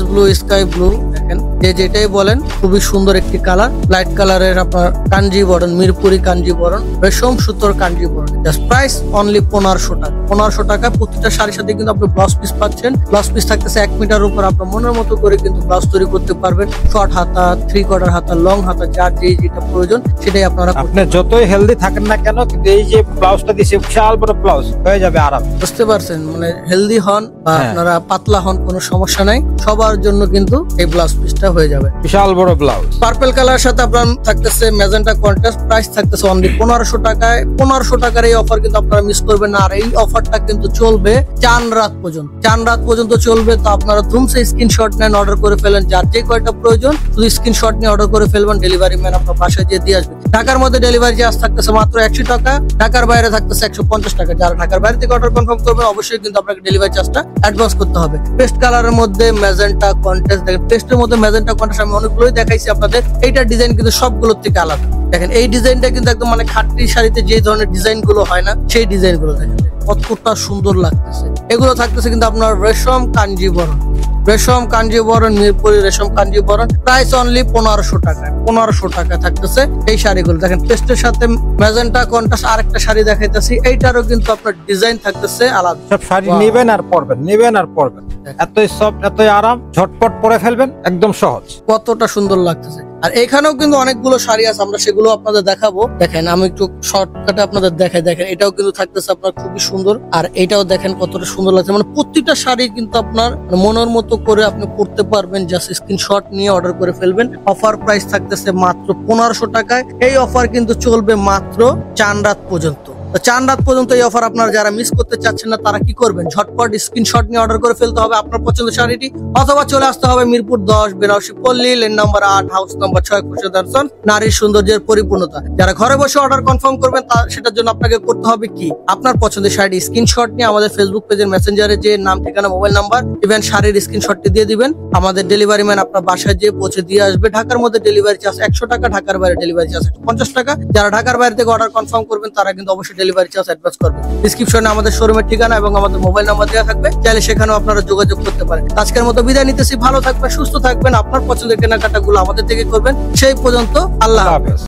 ব্লু, স্কাই ব্লু। দেখেন যে যেটাই বলেন খুবই সুন্দর একটি কালার, লাইট কালারের আপনার কাঞ্জিবরণ, মিরপুরি কাঞ্জিবরণ, রেশম সুতোর কাঞ্জিবরণ। জাস্ট প্রাইস অনলি 1500 টাকা। 1500 টাকা প্রতিটা শাড়ির সাথে কিন্তু আপনি ব্লাউজ পিস পাচ্ছেন। ব্লাউজ পিস থাকতেছে 1 মিটার উপর। আপনার মনের মতো করে কিন্তু ব্লাউজ তৈরি করতে পারবেন। শর্ট হাতা, 3/4 হাতা, লং হাতা, যার যেটা প্রয়োজন সেটাই আপনারা আপনি যতই হেলদি থাকেন না কেন, কিন্তু এই যে ব্লাউজটা দিছে বিশাল বড় ব্লাউজ হয়ে যাবে আরাম। বুঝতে পারছেন, মানে হেলদি হন বা আপনারা পাতলা হন, কোনো সমস্যা নাই, সবার জন্য কিন্তু এই ব্লাউজ পিসটা হয়ে যাবে। বিশাল বড় ব্লাউজ পার্পল কালার সাথে আপনার থাকতেছে ম্যাজেন্টা কন্ট্রাস্ট। প্রাইস থাকতেছে অনলি 1500 টাকায়। 1500 টাকার এই অফার কিন্তু আপনারা মিস করবেন না। আর এই অফারটা কিন্তু চলবে চান রাত পর্যন্ত। চান রাত পর্যন্ত চলবে। তো আপনারা ধুমসে স্ক্রিনশট নেন, অর্ডার করে ফেলেন, যার যে কয়টা প্রয়োজন শুধু স্ক্রিনশট নিয়ে অর্ডার করে ফেলবেন। ডেলিভারি ম্যান আপনার বাসায় গিয়ে দিয়ে আসবে। ঢাকার মধ্যে ডেলিভারি চার্জ থাকতেছে মাত্র 100 টাকা, ঢাকার বাইরে থাকতেছে 150 টাকা। যারা ঢাকার বাইরে থেকে অর্ডার কনফার্ম করবেন অবশ্যই কিন্তু আপনাকে ডেলিভারি চার্জটা অ্যাডভান্স করতে হবে। পেস্ট কালারের মধ্যে ম্যাজেন্টা কন্ট্রাস্ট। দেখেন পেস্টের মধ্যে ম্যাজেন্টা কন্ট্রাস্ট আমি অনেকগুলোই দেখাইছি আপনাদের। এইটার ডিজাইন কিন্তু সবগুলোর থেকে আলাদা। দেখেন এই ডিজাইনটা কিন্তু একদম মানে খাটটি শাড়িতে যে ধরনের ডিজাইন গুলো হয় না, সেই ডিজাইন গুলো দেখেন কতটা সুন্দর লাগতেছে। এগুলো থাকতেছে কিন্তু আপনার রেশম কাঞ্জিবরণ, রেশম কাঞ্জিবরণ, মিরপুরি রেশম কাঞ্জিবরণ। প্রাইস অনলি 1500 টাকা। 1500 টাকা থাকতেছে এই শাড়িগুলো। দেখেন পেস্টের সাথে ম্যাজেন্টা কন্ট্রাস্ট আরেকটা শাড়ি দেখাইতেছি। এইটারও কিন্তু আপনার ডিজাইন থাকতেছে আলাদা। সব শাড়ি নেবেন আর পরবেন, নেবেন আর পরবেন। এতই সফট, এতই আরাম, ঝটপট পরে ফেলবেন, একদম সহজ। কতটা সুন্দর লাগতেছে। আর এখানেও কিন্তু অনেকগুলো শাড়ি আছে, আমরা সেগুলো আপনাদের দেখাবো। দেখেন আমি একটু শর্টকাটে আপনাদের দেখাই। দেখেন এটাও কিন্তু থাকতেছে আপনার খুবই সুন্দর। আর এটাও দেখেন কতটা সুন্দর লাগছে। মানে প্রতিটা শাড়ি কিন্তু আপনার মনের মতো করে আপনি পড়তে পারবেন। জাস্ট স্ক্রিনশট নিয়ে অর্ডার করে ফেলবেন। অফার প্রাইস থাকতেছে মাত্র 1500 টাকায়। এই অফার কিন্তু চলবে মাত্র চান রাত পর্যন্ত। চান রাত পর্যন্ত এই অফার আপনারা যারা মিস করতে চাচ্ছেন না তারা কি করবেন, ঝটপট স্ক্রিনশট নিয়ে অর্ডার করে ফেলতে হবে আপনার পছন্দের শাড়িটি, অথবা চলে আসতে হবে Mirpur 10 Benarasi Palli, lane number 8, house number 6, খুশি দর্শন, নারীর সৌন্দর্যের পরিপূর্ণতা। যারা ঘরে বসে অর্ডার কনফার্ম করবেন সেটার জন্য আপনাকে করতে হবে কি, আপনার পছন্দের শাড়ি স্ক্রিনশট নিয়ে আমাদের ফেসবুক পেজের মেসেঞ্জারে যে নাম, ঠিকানা, মোবাইল নাম্বার, ইভেন শাড়ির স্ক্রিনশটটি দিয়ে দিবেন। আমাদের ডেলিভারি ম্যান আপনার বাসায় যেয়ে পৌঁছে দিয়ে আসবে। ঢাকার মধ্যে ডেলিভারি চার্জ 100 টাকা, ঢাকার বাইরে ডেলিভারি চার্জ 150 টাকা। যারা ঢাকার বাইরে থেকে অর্ডার কনফার্ম করবেন তারা কিন্তু অবশ্যই ডেলিভারি চার্জ অ্যাডভান্স করবেন। ডেসক্রিপশনে আমাদের শোরুমের ঠিকানা এবং আমাদের মোবাইল নাম্বার দেওয়া থাকবে, চাইলে সেখানেও আপনারা যোগাযোগ করতে পারেন। আজকের মতো বিদায় নিতেছি। ভালো থাকবেন, সুস্থ থাকবেন, আপনার পছন্দের কেনাকাটাগুলো আমাদের থেকে করবেন। সেই পর্যন্ত আল্লাহ হাফেজ।